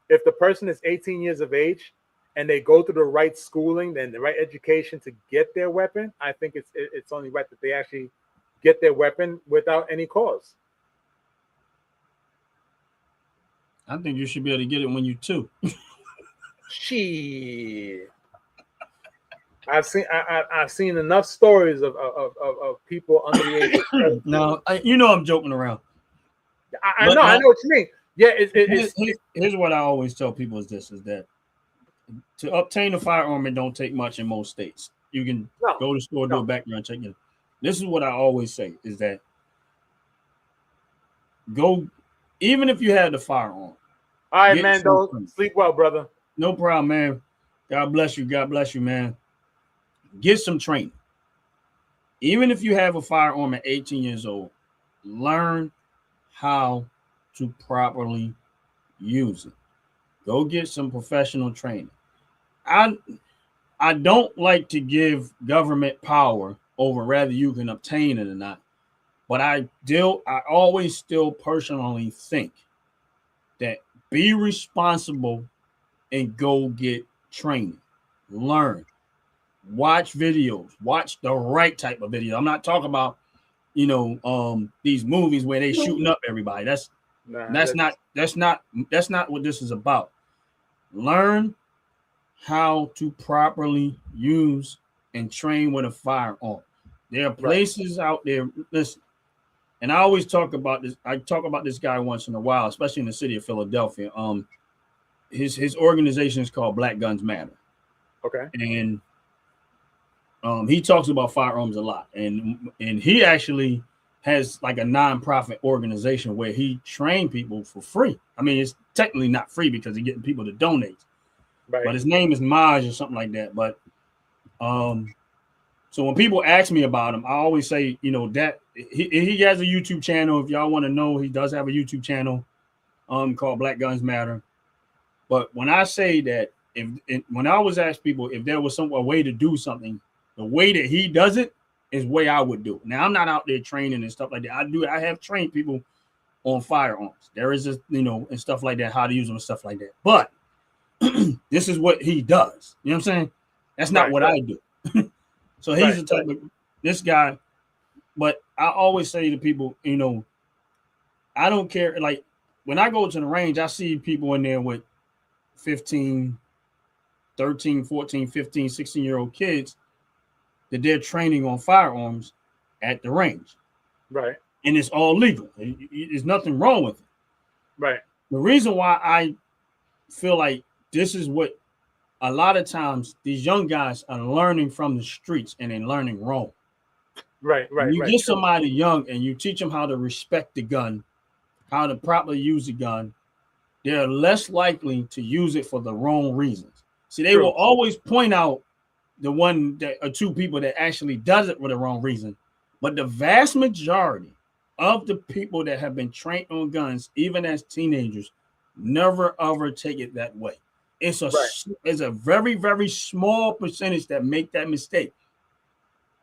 if the person is 18 years of age and they go through the right schooling and the right education to get their weapon, I think it's only right that they actually get their weapon without any cause. I think you should be able to get it when you're 2. Shit. I've seen enough stories of people under the age of 17. No, I'm joking around. I know what you mean. Yeah, here's what I always tell people is that to obtain a firearm, it don't take much in most states. You can go to the store, do a background check. This is what I always say is that even if you had the firearm. All right, man, don't sleep well, brother. No problem, man. God bless you. God bless you, man. Get some training. Even if you have a firearm at 18 years old, learn how to properly use it. Go get some professional training. I don't like to give government power over whether you can obtain it or not, but I always still personally think that be responsible and go get training. Learn. Watch videos. Watch the right type of video. I'm not talking about, these movies where they shooting up everybody. That's not what this is about. Learn how to properly use and train with a firearm. There are places out there. Listen, and I always talk about this. I talk about this guy once in a while, especially in the city of Philadelphia. His organization is called Black Guns Matter. Okay. And he talks about firearms a lot, and he actually has like a nonprofit organization where he trained people for free. I mean, it's technically not free because he's getting people to donate, right. But his name is Maj or something like that. But so when people ask me about him, I always say, that he has a YouTube channel. If y'all want to know, he does have a YouTube channel called Black Guns Matter. But when I say that, when I always ask people if there was a way to do something, the way that he does it is the way I would do it. Now, I'm not out there training and stuff like that. I have trained people on firearms. There is and stuff like that, how to use them and stuff like that. But this is what he does. You know what I'm saying? That's not what I do. So he's the type of this guy. But I always say to people, I don't care. Like when I go to the range, I see people in there with 13, 14, 15, 16-year-old kids that they're training on firearms at the range. Right. And it's all legal. There's nothing wrong with it. Right. The reason why I feel like this is what a lot of times these young guys are learning from the streets and they're learning wrong. Right. You get somebody young and you teach them how to respect the gun, how to properly use the gun, they're less likely to use it for the wrong reasons. See, they will always point out the one that or two people that actually does it for the wrong reason. But the vast majority of the people that have been trained on guns, even as teenagers, never ever take it that way. They always It's a Right. it's a very, very small percentage that make that mistake,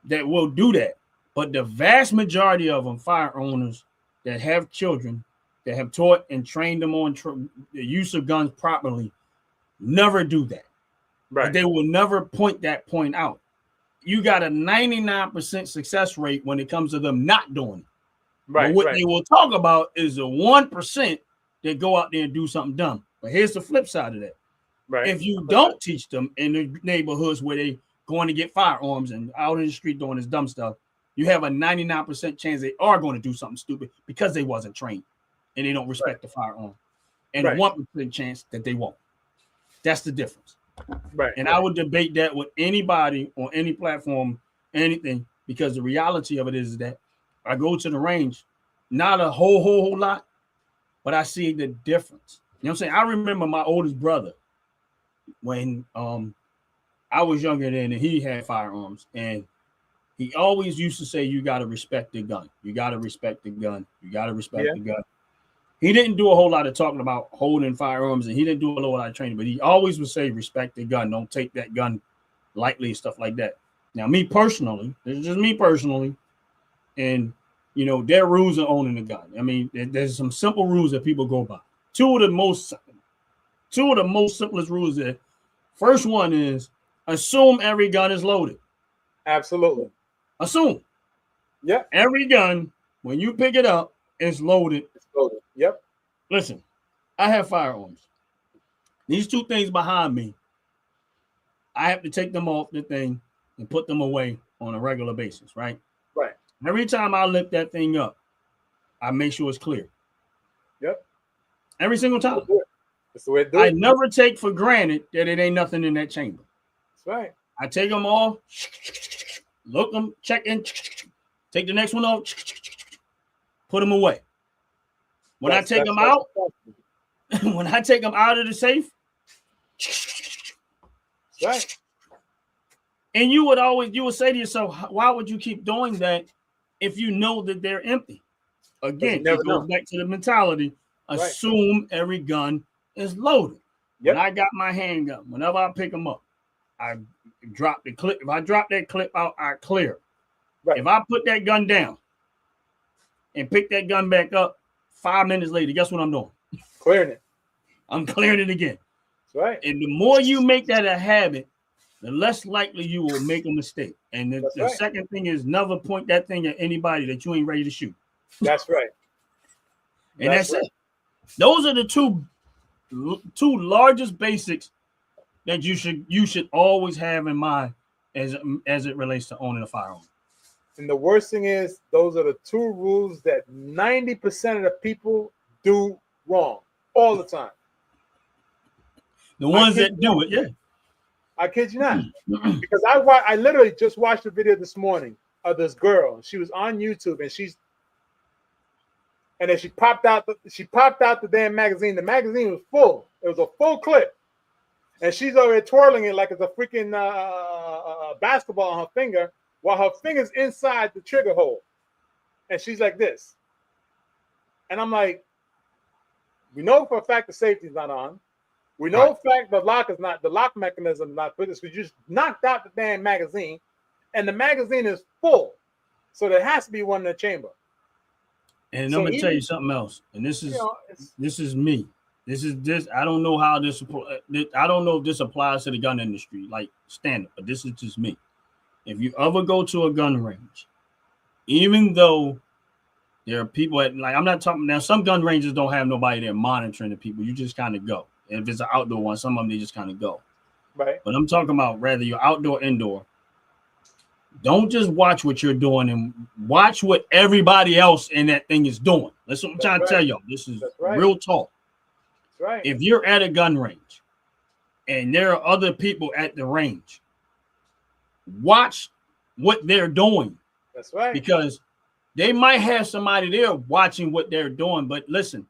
that will do that. But the vast majority of them, fire owners that have children, that have taught and trained them on the use of guns properly, never do that. But Right. they will never point that point out. You got a 99% success rate when it comes to them not doing it. Right. But what Right. they will talk about is the 1% that go out there and do something dumb. But here's the flip side of that. Right. If you don't teach them in the neighborhoods where they going to get firearms and out in the street doing this dumb stuff, you have a 99% chance they are going to do something stupid because they wasn't trained and they don't respect the firearm. And a 1% chance that they won't. That's the difference. Right. And I would debate that with anybody on any platform, anything, because the reality of it is that I go to the range, not a whole lot, but I see the difference. You know what I'm saying? I remember my oldest brother when I was younger then, and he had firearms, and he always used to say, "You got to respect the gun. You got to respect the gun. You got to respect the gun." He didn't do a whole lot of talking about holding firearms, and he didn't do a whole lot of training, but he always would say, "Respect the gun. Don't take that gun lightly," stuff like that. Now, me personally, this is just me personally, and you know, there are rules of owning a gun. I mean, there's some simple rules that people go by. Two of the most simplest rules there. First one is assume every gun is loaded. Absolutely. Assume. Yep. Every gun, when you pick it up, is loaded. It's loaded. Yep. Listen, I have firearms. These two things behind me, I have to take them off the thing and put them away on a regular basis, right? Right. Every time I lift that thing up, I make sure it's clear. Yep. Every single time. That's the way to do I it. never take for granted that it ain't nothing in that chamber. That's right. I take them off, look them, check in, take the next one off, put them away. When I take them out, when I take them out of the safe, right. And you would say to yourself, why would you keep doing that if you know that they're empty? Again, it goes back to the mentality. Assume every gun is loaded. When I got my handgun, whenever I pick them up, I drop the clip. If I drop that clip out, I clear. Right. If I put that gun down and pick that gun back up 5 minutes later, guess what I'm doing? Clearing it. I'm clearing it again. That's right. And the more you make that a habit, the less likely you will make a mistake. And the second thing is never point that thing at anybody that you ain't ready to shoot. That's right. And that's it. Those are the two largest basics that you should always have in mind as it relates to owning a firearm. And the worst thing is, those are the two rules that 90% of the people do wrong all the time. The ones that do it, yeah. I kid you not. Because I literally just watched a video this morning of this girl. She was on YouTube, and then she popped out the damn magazine. The magazine was full. It was a full clip. And she's over there twirling it like it's a freaking basketball on her finger, while her finger's inside the trigger hole. And she's like this. And I'm like, we know for a fact the safety's not on. We know for a fact the lock mechanism is not put this, because you just knocked out the damn magazine, and the magazine is full. So there has to be one in the chamber. And I'm gonna tell you something else. And this is me. I don't know how this. I don't know if this applies to the gun industry, like standard, but this is just me. If you ever go to a gun range, even though there are people I'm not talking now. Some gun ranges don't have nobody there monitoring the people. You just kind of go. And if it's an outdoor one, some of them they just kind of go. Right. But I'm talking about whether you're outdoor, indoor. Don't just watch what you're doing, and watch what everybody else in that thing is doing. That's what I'm trying to tell y'all. This is real talk. That's right. If you're at a gun range and there are other people at the range, watch what they're doing. That's right. Because they might have somebody there watching what they're doing, but listen,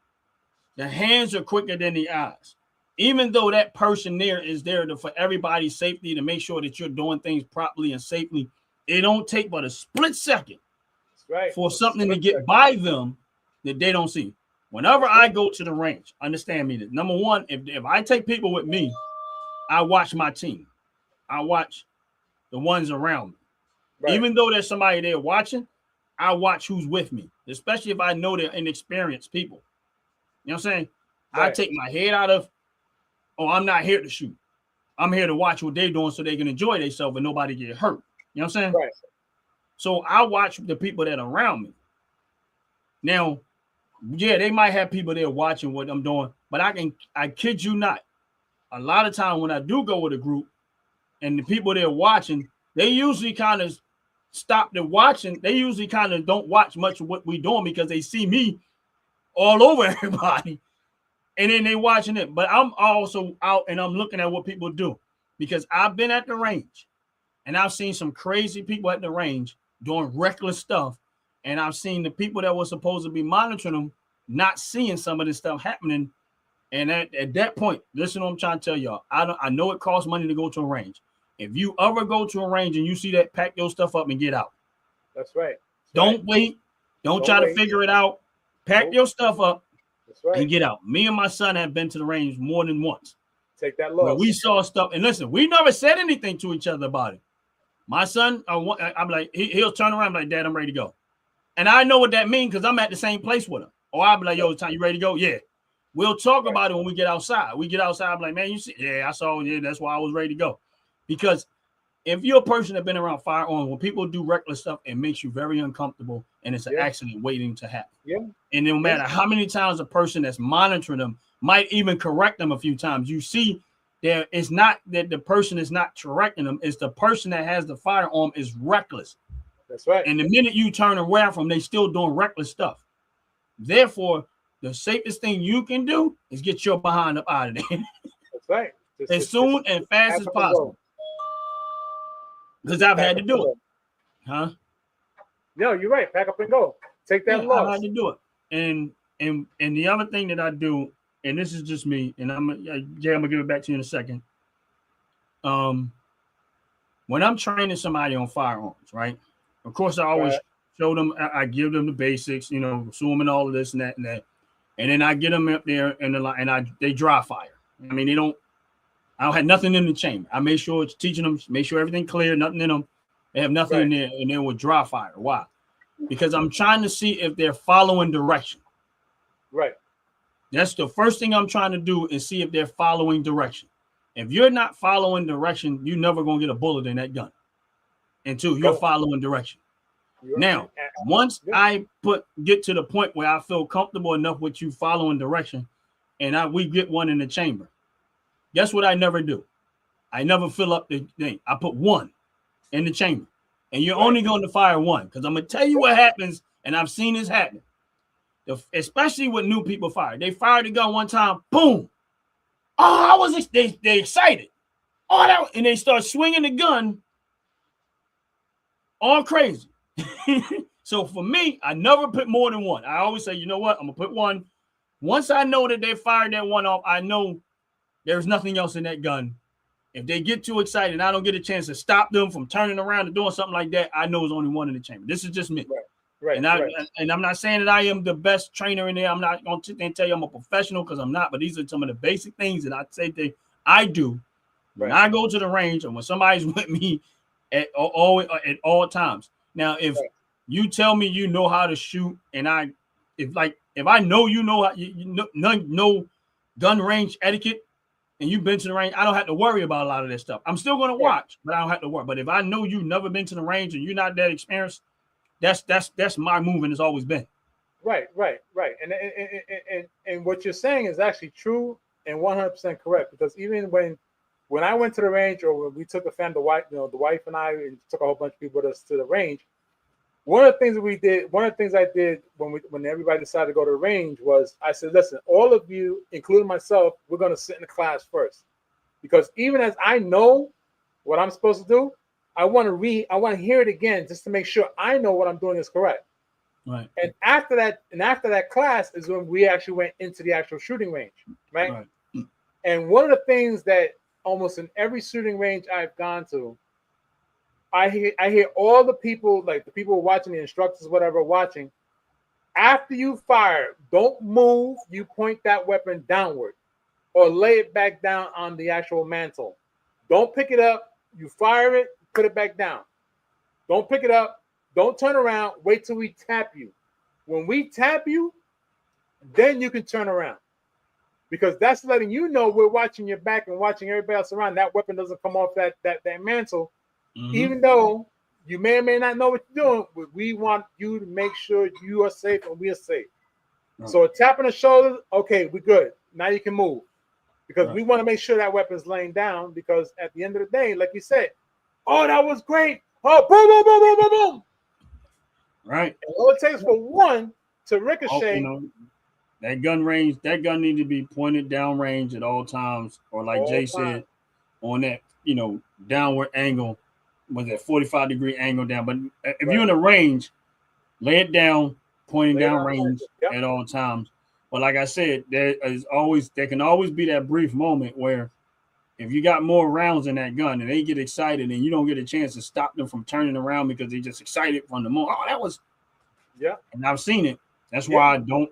the hands are quicker than the eyes. Even though that person there is there for everybody's safety, to make sure that you're doing things properly and safely, it don't take but a split second for something to get by them that they don't see. Whenever I go to the range, understand me that number one, if I take people with me, I watch my team. I watch the ones around me. Right. Even though there's somebody there watching, I watch who's with me, especially if I know they're inexperienced people. You know what I'm saying? I Right. take my head out of, oh, I'm not here to shoot. I'm here to watch what they're doing so they can enjoy themselves and nobody get hurt. You know what I'm saying? Right. So I watch the people that are around me. Now, yeah, they might have people there watching what I'm doing, but I kid you not, a lot of time when I do go with a group and the people they're watching, they usually kind of stop the watching. They usually kind of don't watch much of what we're doing because they see me all over everybody. And then they watching it. But I'm also out and I'm looking at what people do because I've been at the range and I've seen some crazy people at the range doing reckless stuff. And I've seen the people that were supposed to be monitoring them not seeing some of this stuff happening. And at that point, listen to what I'm trying to tell y'all. I know it costs money to go to a range. If you ever go to a range and you see that, pack your stuff up and get out. That's right. Don't wait. Don't try to figure it out. Pack your stuff up and get out. Me and my son have been to the range more than once. Take that loss. Where we saw stuff. And listen, we never said anything to each other about it. My son, I'm like, he'll turn around like, Dad, I'm ready to go. And I know what that means because I'm at the same place with him. Or I'll be like, yo, time you ready to go? Yeah. We'll talk about it when we get outside. We get outside, I'm like, man, you see, yeah, I saw, yeah, that's why I was ready to go. Because if you're a person that's been around firearms, when people do reckless stuff, it makes you very uncomfortable and it's an accident waiting to happen. Yeah. And no matter how many times a person that's monitoring them might even correct them a few times, you see there it's not that the person is not correcting them, it's the person that has the firearm is reckless. That's right. And the minute you turn around from, they still doing reckless stuff. Therefore, the safest thing you can do is get your behind up out of there. That's right. As soon and fast as possible. Because I've had to do it. Huh? No, you're right. Pack up and go. Take that loss. I had to do it. And the other thing that I do, and this is just me, and I'm gonna give it back to you in a second. When I'm training somebody on firearms, right? Of course, I always show them, I give them the basics, you know, zoom and all of this and that and that. And then I get them up there and they dry fire. I mean, I don't have nothing in the chamber. I make sure it's teaching them, make sure everything clear, nothing in them. They have nothing in there, and they will dry fire. Why? Because I'm trying to see if they're following direction. Right. That's the first thing I'm trying to do is see if they're following direction. If you're not following direction, you're never going to get a bullet in that gun until you're following direction. Now, once I get to the point where I feel comfortable enough with you following direction and we get one in the chamber, guess what I never do? I never fill up the thing. I put one in the chamber. And you're only going to fire one. Because I'm going to tell you what happens, and I've seen this happen. Especially with new people fire. They fired the gun one time, boom. Oh, they excited. Oh, and they start swinging the gun all crazy. So for me, I never put more than one. I always say, you know what? I'm going to put one. Once I know that they fired that one off, I know there's nothing else in that gun. If they get too excited and I don't get a chance to stop them from turning around and doing something like that, I know there's only one in the chamber. This is just me. Right. And I'm not saying that I am the best trainer in there. I'm not going to tell you I'm a professional because I'm not, but these are some of the basic things that I say that I do when I go to the range and when somebody's with me at all times. Now, if you tell me you know how to shoot and if I know you know how you know gun range etiquette, and you've been to the range, I don't have to worry about a lot of this stuff. I'm still going to watch, but I don't have to worry. But if I know you've never been to the range and you're not that experienced, that's my move and it's always been. Right. And what you're saying is actually true and 100% correct, because even when I went to the range, or when we took a family, the wife and I took a whole bunch of people with us to the range. One of the things I did when everybody decided to go to the range was I said, listen, all of you, including myself, we're going to sit in the class first, because even as I know what I'm supposed to do, I want to hear it again just to make sure I know what I'm doing is correct. Right. And after that class is when we actually went into the actual shooting range, right? And one of the things that almost in every shooting range I've gone to, I hear all the people, like the people watching, the instructors, whatever, watching. After you fire, don't move. You point that weapon downward. or lay it back down on the actual mantle. Don't pick it up. You fire it, put it back down. Don't pick it up. Don't turn around. Wait till we tap you. When we tap you, then you can turn around. Because that's letting you know we're watching your back and watching everybody else around. That weapon doesn't come off that mantle. Even though you may or may not know what you're doing, but we want you to make sure you are safe and we are safe. Right. So a tap on the shoulder, okay, we're good. Now you can move. Because Right. we want to make sure that weapon's laying down. Because at the end of the day, like you said, oh, that was great. Oh, boom, boom, boom, boom, boom, boom. Right. And all it takes for one to Oh, ricochet. you know, that gun range, that gun need to be pointed down range at all times, or like All Jay times. said, on that, downward angle, was that 45-degree angle down. But if you're in a range, lay it down, pointing Lay it down down range yep. at all times. But like I said, there can always be that brief moment where if you got more rounds in that gun and they get excited and you don't get a chance to stop them from turning around because they just excited from the moment. Oh, that was, Yeah. and I've seen it. That's Yeah. why I don't,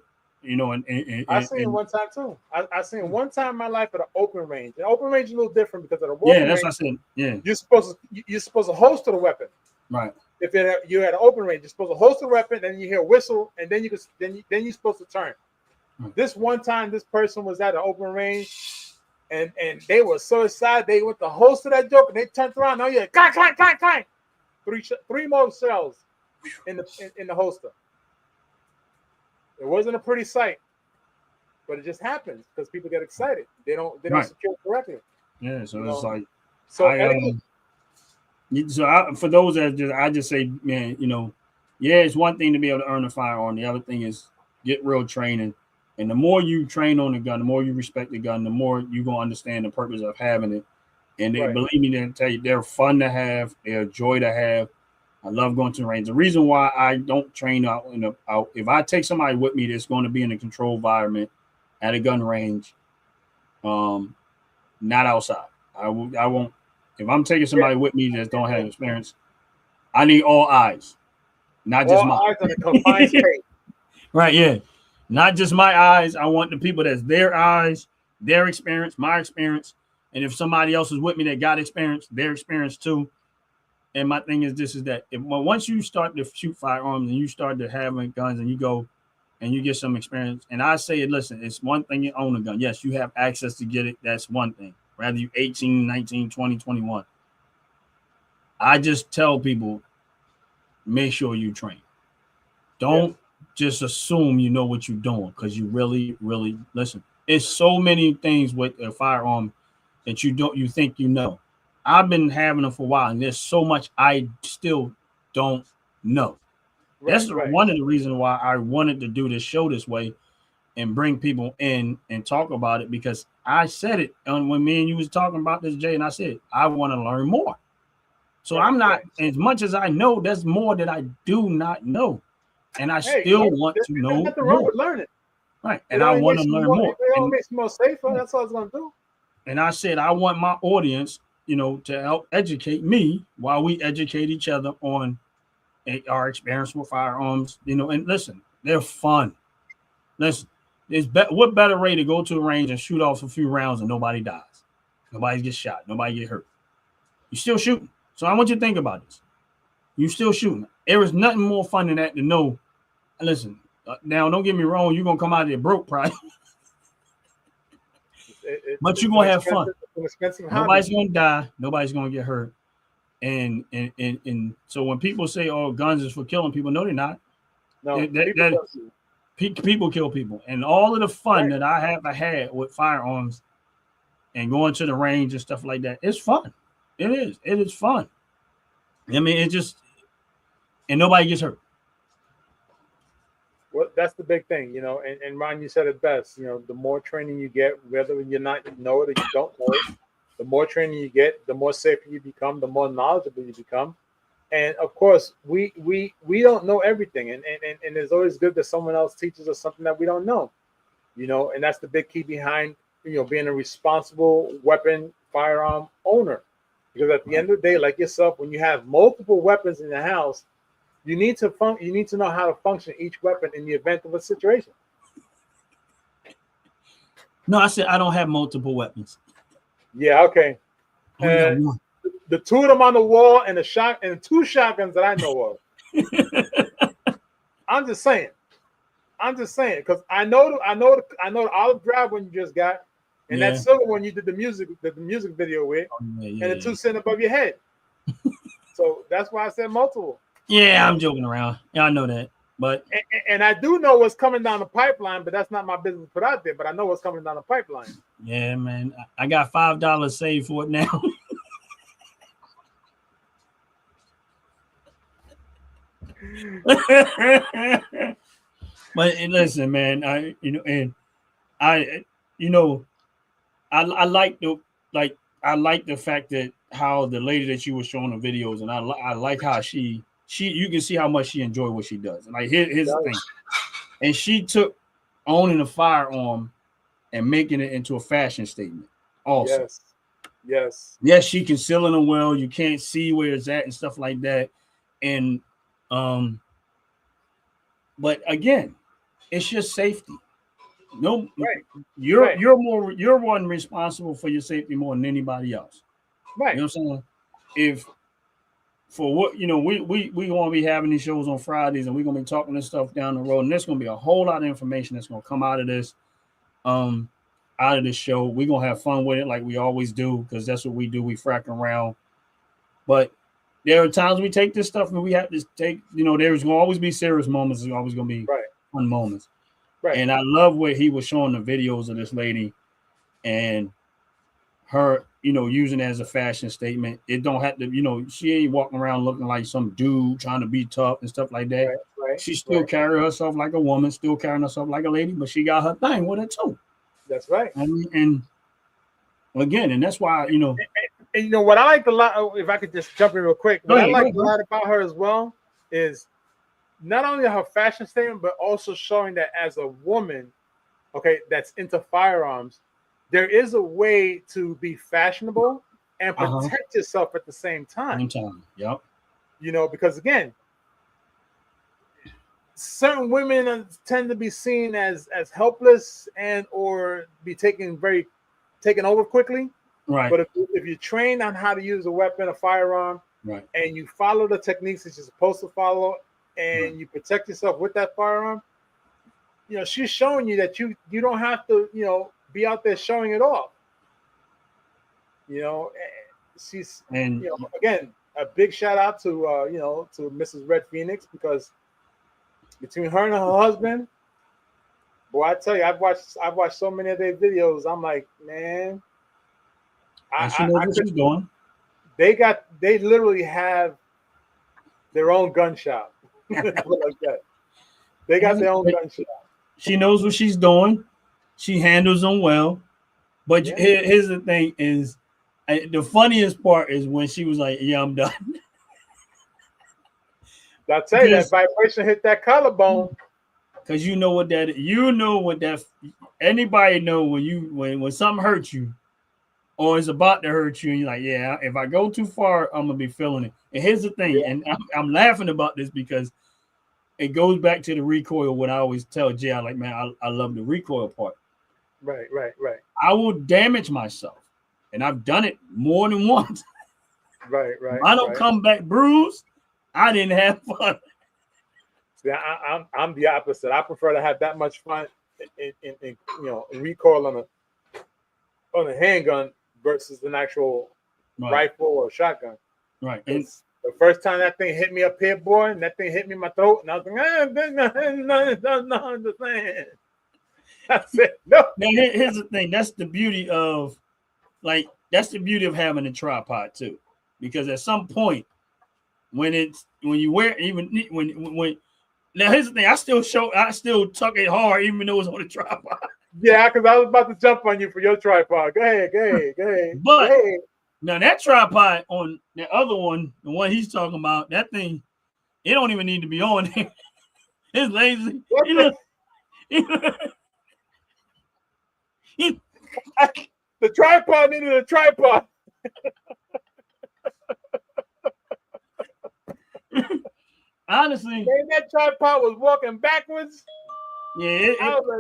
I seen it one time too. I seen it one time in my life at an open range. The open range is a little different because at a open yeah, that's range, what I said. Yeah, you're supposed to holster the weapon. right. If you're at an open range, you're supposed to holster the weapon, then you hear a whistle, and then you're supposed to turn. This one time, this person was at an open range, and they were so excited they went to holster that joke, and they turned around. Oh yeah, clank, clank, clank, clank. Three more shells in the holster. It wasn't a pretty sight, but it just happens because people get excited. They don't Right. secure correctly. Yeah, so You it's know, like, So for those that I just say, man, yeah, it's one thing to be able to earn a firearm. The other thing is get real training. And the more you train on the gun, the more you respect the gun, the more you're going to understand the purpose of having it. And Right. believe me, they tell you, they're fun to have. They're a joy to have. I love going to the range. The reason why I don't train out if I take somebody with me that's going to be in a controlled environment at a gun range, not outside. I won't. If I'm taking somebody with me that don't have experience, I need all eyes, not just all mine. eyes in a confined space. Right? Yeah, not just my eyes. I want the people that's their eyes, their experience, my experience, and if somebody else is with me that got experience, their experience too. And my thing is that once you start to shoot firearms and you start to having guns and you go and you get some experience, and I say, listen, it's one thing you own a gun. Yes, you have access to get it. That's one thing. Rather you 18, 19, 20, 21. I just tell people, make sure you train. Don't just assume you know what you're doing because you really, really listen. It's so many things with a firearm that you think you know. I've been having them for a while, and there's so much I still don't know. That's one of the reasons why I wanted to do this show this way and bring people in and talk about it, because I said it when me and you was talking about this, Jay, and I said, I want to learn more. So I'm not, as much as I know, there's more that I do not know. And I still want to know nothing more. wrong with learning. Right. And I want to learn more. It all makes you more safer. That's all it's going to do. And I said, I want my audience, to help educate me while we educate each other on our experience with firearms, and listen, they're fun. Listen, what better way to go to a range and shoot off a few rounds and nobody dies? Nobody gets shot. Nobody get hurt. You're still shooting. So I want you to think about this. You're still shooting. There is nothing more fun than that to know. Listen, now don't get me wrong. You're going to come out of there broke, probably. But you're going to have fun. Nobody's going to die. Nobody's going to get hurt. And so when people say, oh, guns is for killing people, no, they're not. No, people kill people. And all of the fun that I have had with firearms and going to the range and stuff like that, it's fun. It is. It is fun. I mean, it just, and nobody gets hurt. Well, that's the big thing, and Ron, you said it best. The more training you get, whether you know it or you don't know it, the more training you get, the more safer you become, the more knowledgeable you become. And of course, we don't know everything, and it's always good that someone else teaches us something that we don't know, and that's the big key behind being a responsible firearm owner. Because at the end of the day, like yourself, when you have multiple weapons in the house, you need to know how to function each weapon in the event of a situation. No, I said I don't have multiple weapons. Yeah, okay. I only got And one. the two of them on the wall and and two shotguns that I know of. I'm just saying. Because I know the olive drab one you just got, and that Yeah. silver one you did the music video with, Oh, yeah, and the yeah. two sitting above your head. So that's why I said multiple. Yeah, I'm joking around. Yeah, I know that. But And I do know what's coming down the pipeline, but that's not my business to put out there. But I know what's coming down the pipeline. yeah, man, I got $5 saved for it now. But listen, man, I I like the fact that how the lady that you were showing the videos, and I like how she you can see how much she enjoyed what she does. And like here's the thing, and she took owning a firearm and making it into a fashion statement. Also, yes, she concealing them well. You can't see where it's at and stuff like that. And but again, it's your safety. No, you're one responsible for your safety more than anybody else. Right. You know what I'm saying? If for what we gonna be having these shows on Fridays and we're gonna be talking this stuff down the road, and there's gonna be a whole lot of information that's gonna come out of this, out of this show. We're gonna have fun with it like we always do, because that's what we do. We frack around. But there are times we take this stuff and we have to take, there's gonna always be serious moments, there's always gonna be fun moments. Right. And I love where he was showing the videos of this lady and her, using it as a fashion statement. It don't have to, she ain't walking around looking like some dude trying to be tough and stuff like that. Right. She still carry herself like a woman, still carrying herself like a lady, but she got her thing with it too. That's right. And again, and that's why, And what I like a lot, if I could just jump in real quick, what I like a lot about her as well is not only her fashion statement, but also showing that as a woman, okay, that's into firearms, there is a way to be fashionable and protect yourself at the same time. Yep. Because again, certain women tend to be seen as helpless and or be taken over quickly. Right. But if you train on how to use a weapon, a firearm, right, and you follow the techniques that you're supposed to follow, and you protect yourself with that firearm, she's showing you that you don't have to, be out there showing it off. She's again, a big shout out to to Mrs. Red Phoenix, because between her and her husband, boy, I tell you, I've watched so many of their videos. I'm like, man. She knows what she's doing. They literally have their own gun shop. Like that. They got their own gun shop. She knows what she's doing. She handles them well. But here's the thing: is the funniest part is when she was like, "Yeah, I'm done." I tell you, that vibration hit that collarbone. Because anybody know when something hurts you or is about to hurt you, and you're like, yeah, if I go too far, I'm gonna be feeling it. And here's the thing, and I'm laughing about this because it goes back to the recoil. What I always tell Jay, I like, man, I love the recoil part. Right. I will damage myself, and I've done it more than once. Right. If I don't come back bruised, I didn't have fun. See, I'm the opposite. I prefer to have that much fun in recoil on a handgun versus an actual rifle or shotgun. Right. And the first time that thing hit me up here, boy, and that thing hit me in my throat, and I was like, no, understand. That's it. No. Now here's the thing. That's the beauty of having a tripod too, because at some point when you wear when now here's the thing. I still tuck it hard even though it's on a tripod. Yeah, because I was about to jump on you for your tripod. Go ahead. But now that tripod on the other one, the one he's talking about, that thing, it don't even need to be on there. It's lazy. The tripod needed a tripod. Honestly, man, that tripod was walking backwards. Yeah,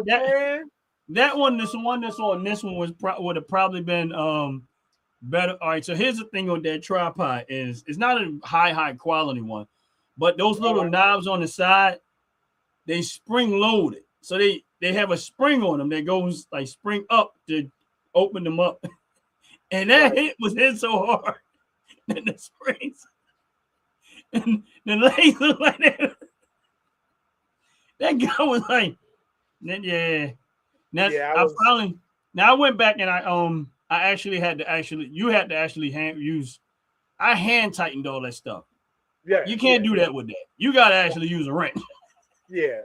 man. that one, this one that's on this one would have probably been better. All right, so here's the thing on that tripod is it's not a high quality one, but those little knobs on the side, they spring loaded. So they have a spring on them that goes like spring up to open them up. And that hit so hard that the springs and the legs look like that. That guy was like, yeah. Now I went back and I actually had to hand tightened all that stuff. Yeah, you can't do that with that. You gotta actually use a wrench. Yeah,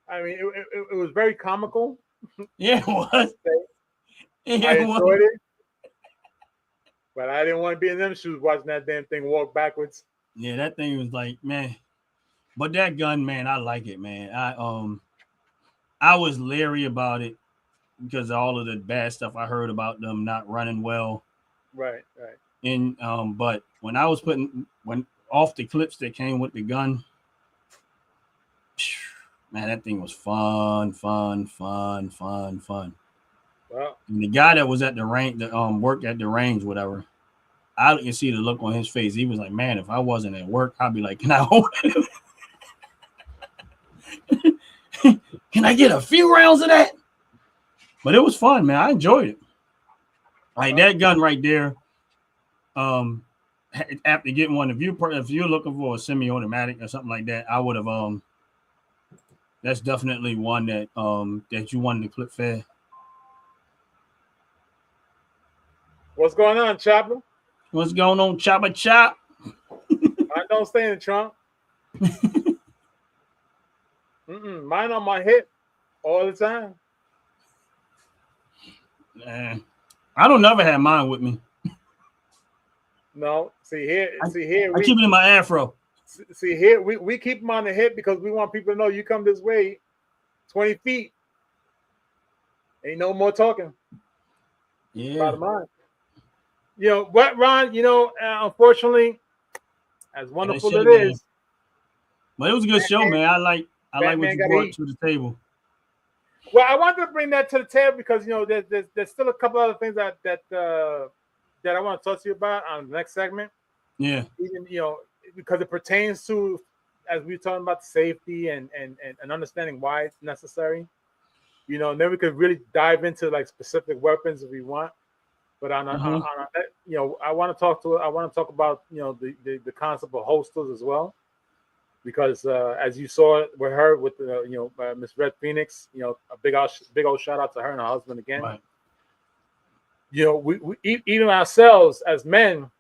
I mean it was very comical. Yeah, it was. I enjoyed it, but I didn't want to be in them shoes watching that damn thing walk backwards. Yeah, that thing was like, man. But that gun, man, I like it, man. I was leery about it because of all of the bad stuff I heard about them not running well. Right. And but when I was when off the clips that came with the gun, man, that thing was fun. Well, and the guy that was at the range, worked at the range, whatever, I can see the look on his face. He was like, man, if I wasn't at work, I'd be like, can I hold it? Can I get a few rounds of that? But it was fun, man. I enjoyed it. Like that gun right there. After getting one, if you're looking for a semi-automatic or something like that, I would have. That's definitely one that that you wanted to clip fair. What's going on, Chopper? What's going on, Chopper Chop? I don't stay in the trunk. Mine on my hip all the time. I don't never have mine with me. No, see here. I keep it in my afro. See here, we keep them on the hip because we want people to know you come this way, 20 feet. Ain't no more talking. Yeah. About mine. You know what, Ron? You know, unfortunately, as wonderful it is, but it was a good show, man. I like what you brought to the table. Well, I wanted to bring that to the table because you know there's still a couple other things that I want to talk to you about on the next segment. Yeah. Even, you know, because it pertains to, as we're talking about safety and understanding why it's necessary. You know, and then we could really dive into like specific weapons if we want. But you know, I want to talk about, you know, the concept of holsters as well, because as you saw with her with you know, Miss Red Phoenix, you know, a big old shout out to her and her husband again. Right. You know, we even ourselves as men,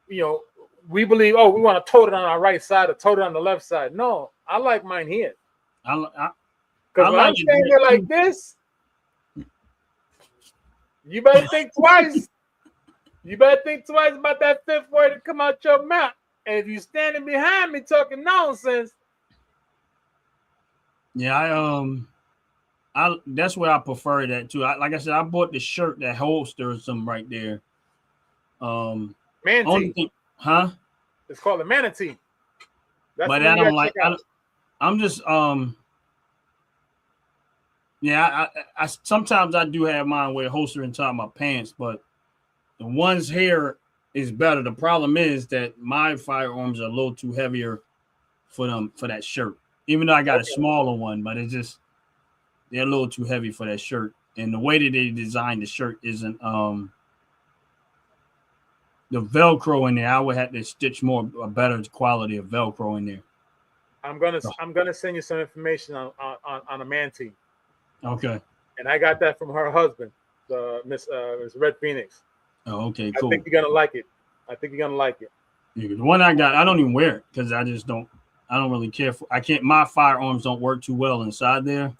you know, we believe, oh, we want to tote it on our right side or tote it on the left side. No, I like mine here. Because when I'm standing there like this, you better think twice. You better think twice about that fifth word to come out your mouth. And if you're standing behind me talking nonsense. Yeah, I that's where I prefer that too. Like I said, I bought the shirt that holsters them right there. Manatee. Huh? It's called a manatee. That's but I don't like. I'm just yeah. I sometimes I do have mine where holster inside my pants, but the ones here is better. The problem is that my firearms are a little too heavier for that shirt. Even though I got a smaller one, but it's just they're a little too heavy for that shirt. And the way that they designed the shirt isn't the Velcro in there. I would have to stitch a better quality of Velcro in there. I'm gonna send you some information on a manatee. Okay. And I got that from her husband, Miss Red Phoenix. Oh, okay, cool. I think you're gonna like it. Yeah, the one I got, I don't even wear it because I don't really care for. My firearms don't work too well inside there.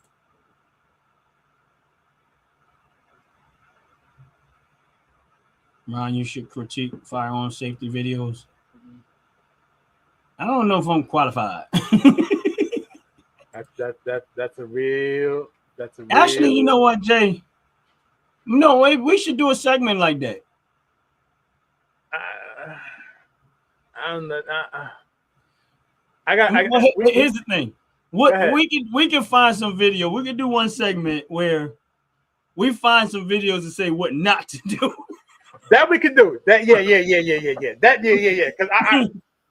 Ron, you should critique firearm safety videos. I don't know if I'm qualified. That's a real. Actually, you know what, Jay? No, we should do a segment like that. Here's the thing. What we can find some video. We can do one segment where we find some videos to say what not to do. That we can do. That yeah. That yeah. Because I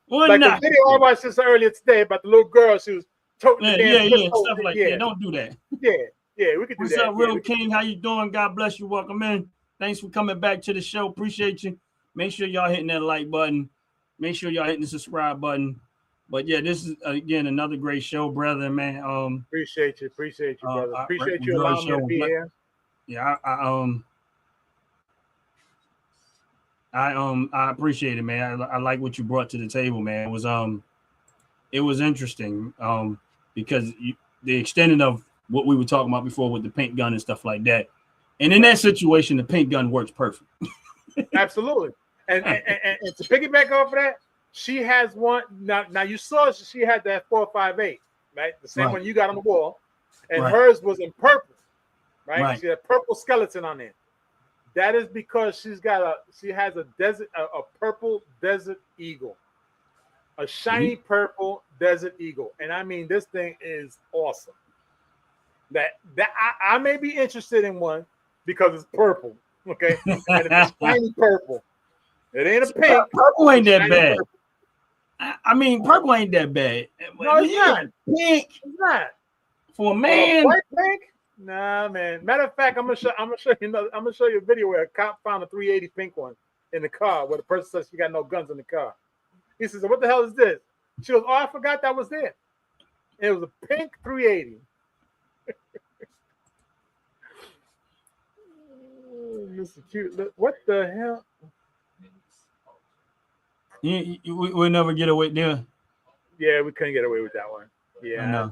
What like the not? video I watched just earlier today about the little girl. She was toting the damn pistol. Stuff like that. Don't do that. Yeah. We could do What's that. up, Real King? How you doing? God bless you. Welcome in. Thanks for coming back to the show. Appreciate you. Make sure y'all hitting that like button. Make sure y'all hitting the subscribe button. But yeah, this is again another great show, brother, man. Appreciate you, brother. Appreciate you enjoy the allowing me to show. be here. Yeah, I appreciate it, man. I like what you brought to the table, man. It was interesting because the extending of what we were talking about before with the paint gun and stuff like that. And in that situation, the paint gun works perfect. Absolutely. And to piggyback off of that, she has one. Now you saw she had that 4.58, right? The same one you got on the wall. And hers was in purple, right? She had purple skeleton on there. That is because she has a purple desert eagle. A shiny purple desert eagle. And I mean, this thing is awesome. That I may be interested in one because it's purple. Okay. And it's shiny purple. It ain't a pink. Purple ain't that bad. Purple. I mean, purple ain't that bad. No, it's not. Pink. It's not. For a man. White pink? Nah, man. Matter of fact, I'm gonna show you a video where a cop found a 380 pink one in the car where the person says she got no guns in the car. He says, "What the hell is this?" She goes, "Oh, I forgot that was there." It was a pink 380. Mr. Cute. What the hell? We'll never get away there. Yeah, we couldn't get away with that one. Yeah,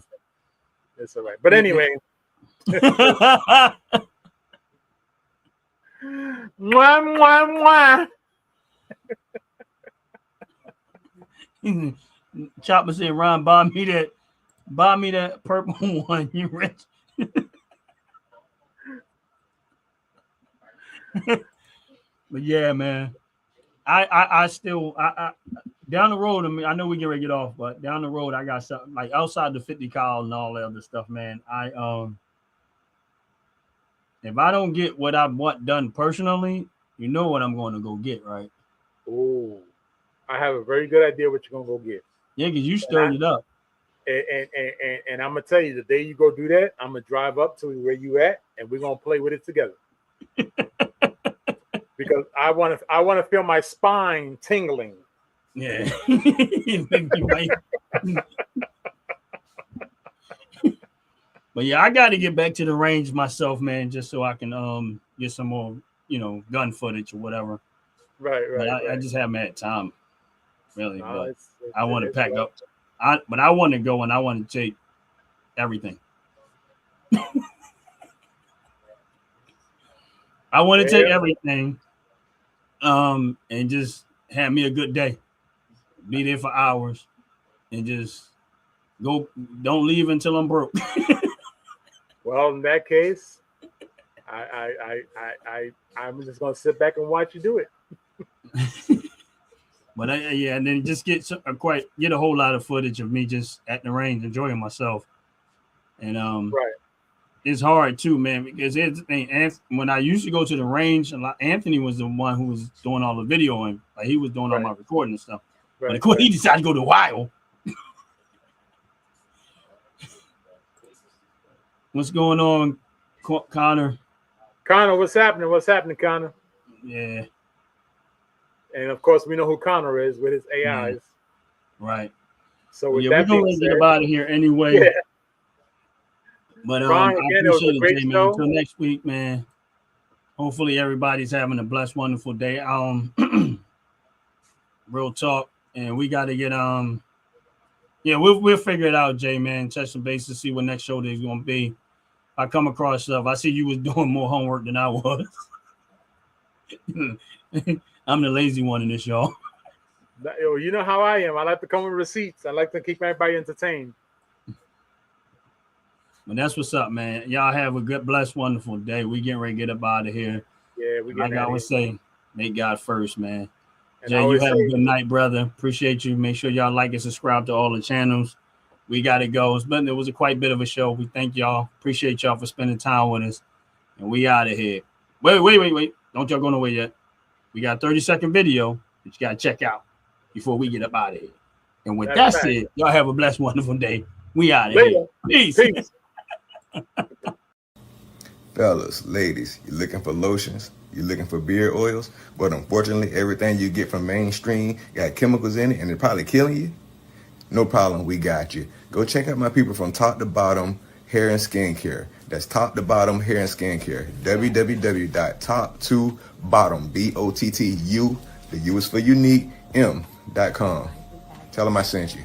it's all right. But anyway, mwah. Chopper said, "Ron, buy me that purple one. You rich." But yeah, man. I still down the road. I mean, I know we get ready to get off, but down the road, I got something like outside the 50 cal and all that other stuff, man. If I don't get what I want done personally, you know what I'm going to go get, right? Oh, I have a very good idea what you're gonna go get. Yeah, because you stirred it up. And I'm gonna tell you, the day you go do that, I'm gonna drive up to where you at, and we're gonna play with it together. Because I want to feel my spine tingling. Yeah. But yeah, I got to get back to the range myself, man, just so I can get some more, gun footage or whatever. Right. I just haven't had time, really. No, but I want to pack up. But I want to go and I want to take everything. I want to take everything. And just have me a good day. Be there for hours and just go. Don't leave until I'm broke. Well, in that case, I'm just gonna sit back and watch you do it. But and then just get a whole lot of footage of me just at the range enjoying myself. And it's hard too, man, because when I used to go to the range, Anthony was the one who was doing all the videoing, like he was doing all my recording and stuff. But of course, he decided to go to wild. What's going on, Connor? Connor, what's happening? What's happening, Connor? Yeah. And of course, we know who Connor is with his AIs. Right. So with we're gonna get out of here anyway. Yeah. But I appreciate it, Jay, man. Until next week, man. Hopefully everybody's having a blessed, wonderful day. Real talk. And we gotta get we'll figure it out, Jay, man. Touch some base to see what next show day is gonna be. I come across stuff. I see you was doing more homework than I was. I'm the lazy one in this, y'all. You know how I am. I like to come with receipts. I like to keep everybody entertained. But that's what's up, man. Y'all have a good, blessed, wonderful day. We getting ready to get up out of here. Yeah, we like I always say, make God first, man. And Jay, you have a good night, brother. Appreciate you. Make sure y'all like and subscribe to all the channels. we got to go. It was a quite bit of a show. We thank y'all. Appreciate y'all for spending time with us. And we out of here. Wait. Don't y'all go nowhere yet. We got a 30-second video that you got to check out before we get up out of here. And with that said, y'all have a blessed, wonderful day. We out of here. Peace. Fellas, ladies, you looking for lotions? You looking for beard oils? But unfortunately, everything you get from mainstream got chemicals in it and it's probably killing you? No problem, we got you. Go check out my people from Top to Bottom Hair and Skincare. That's Top to Bottom Hair and Skincare. www.top2bottom, BOTTU, the U is for unique, M.com. Tell them I sent you.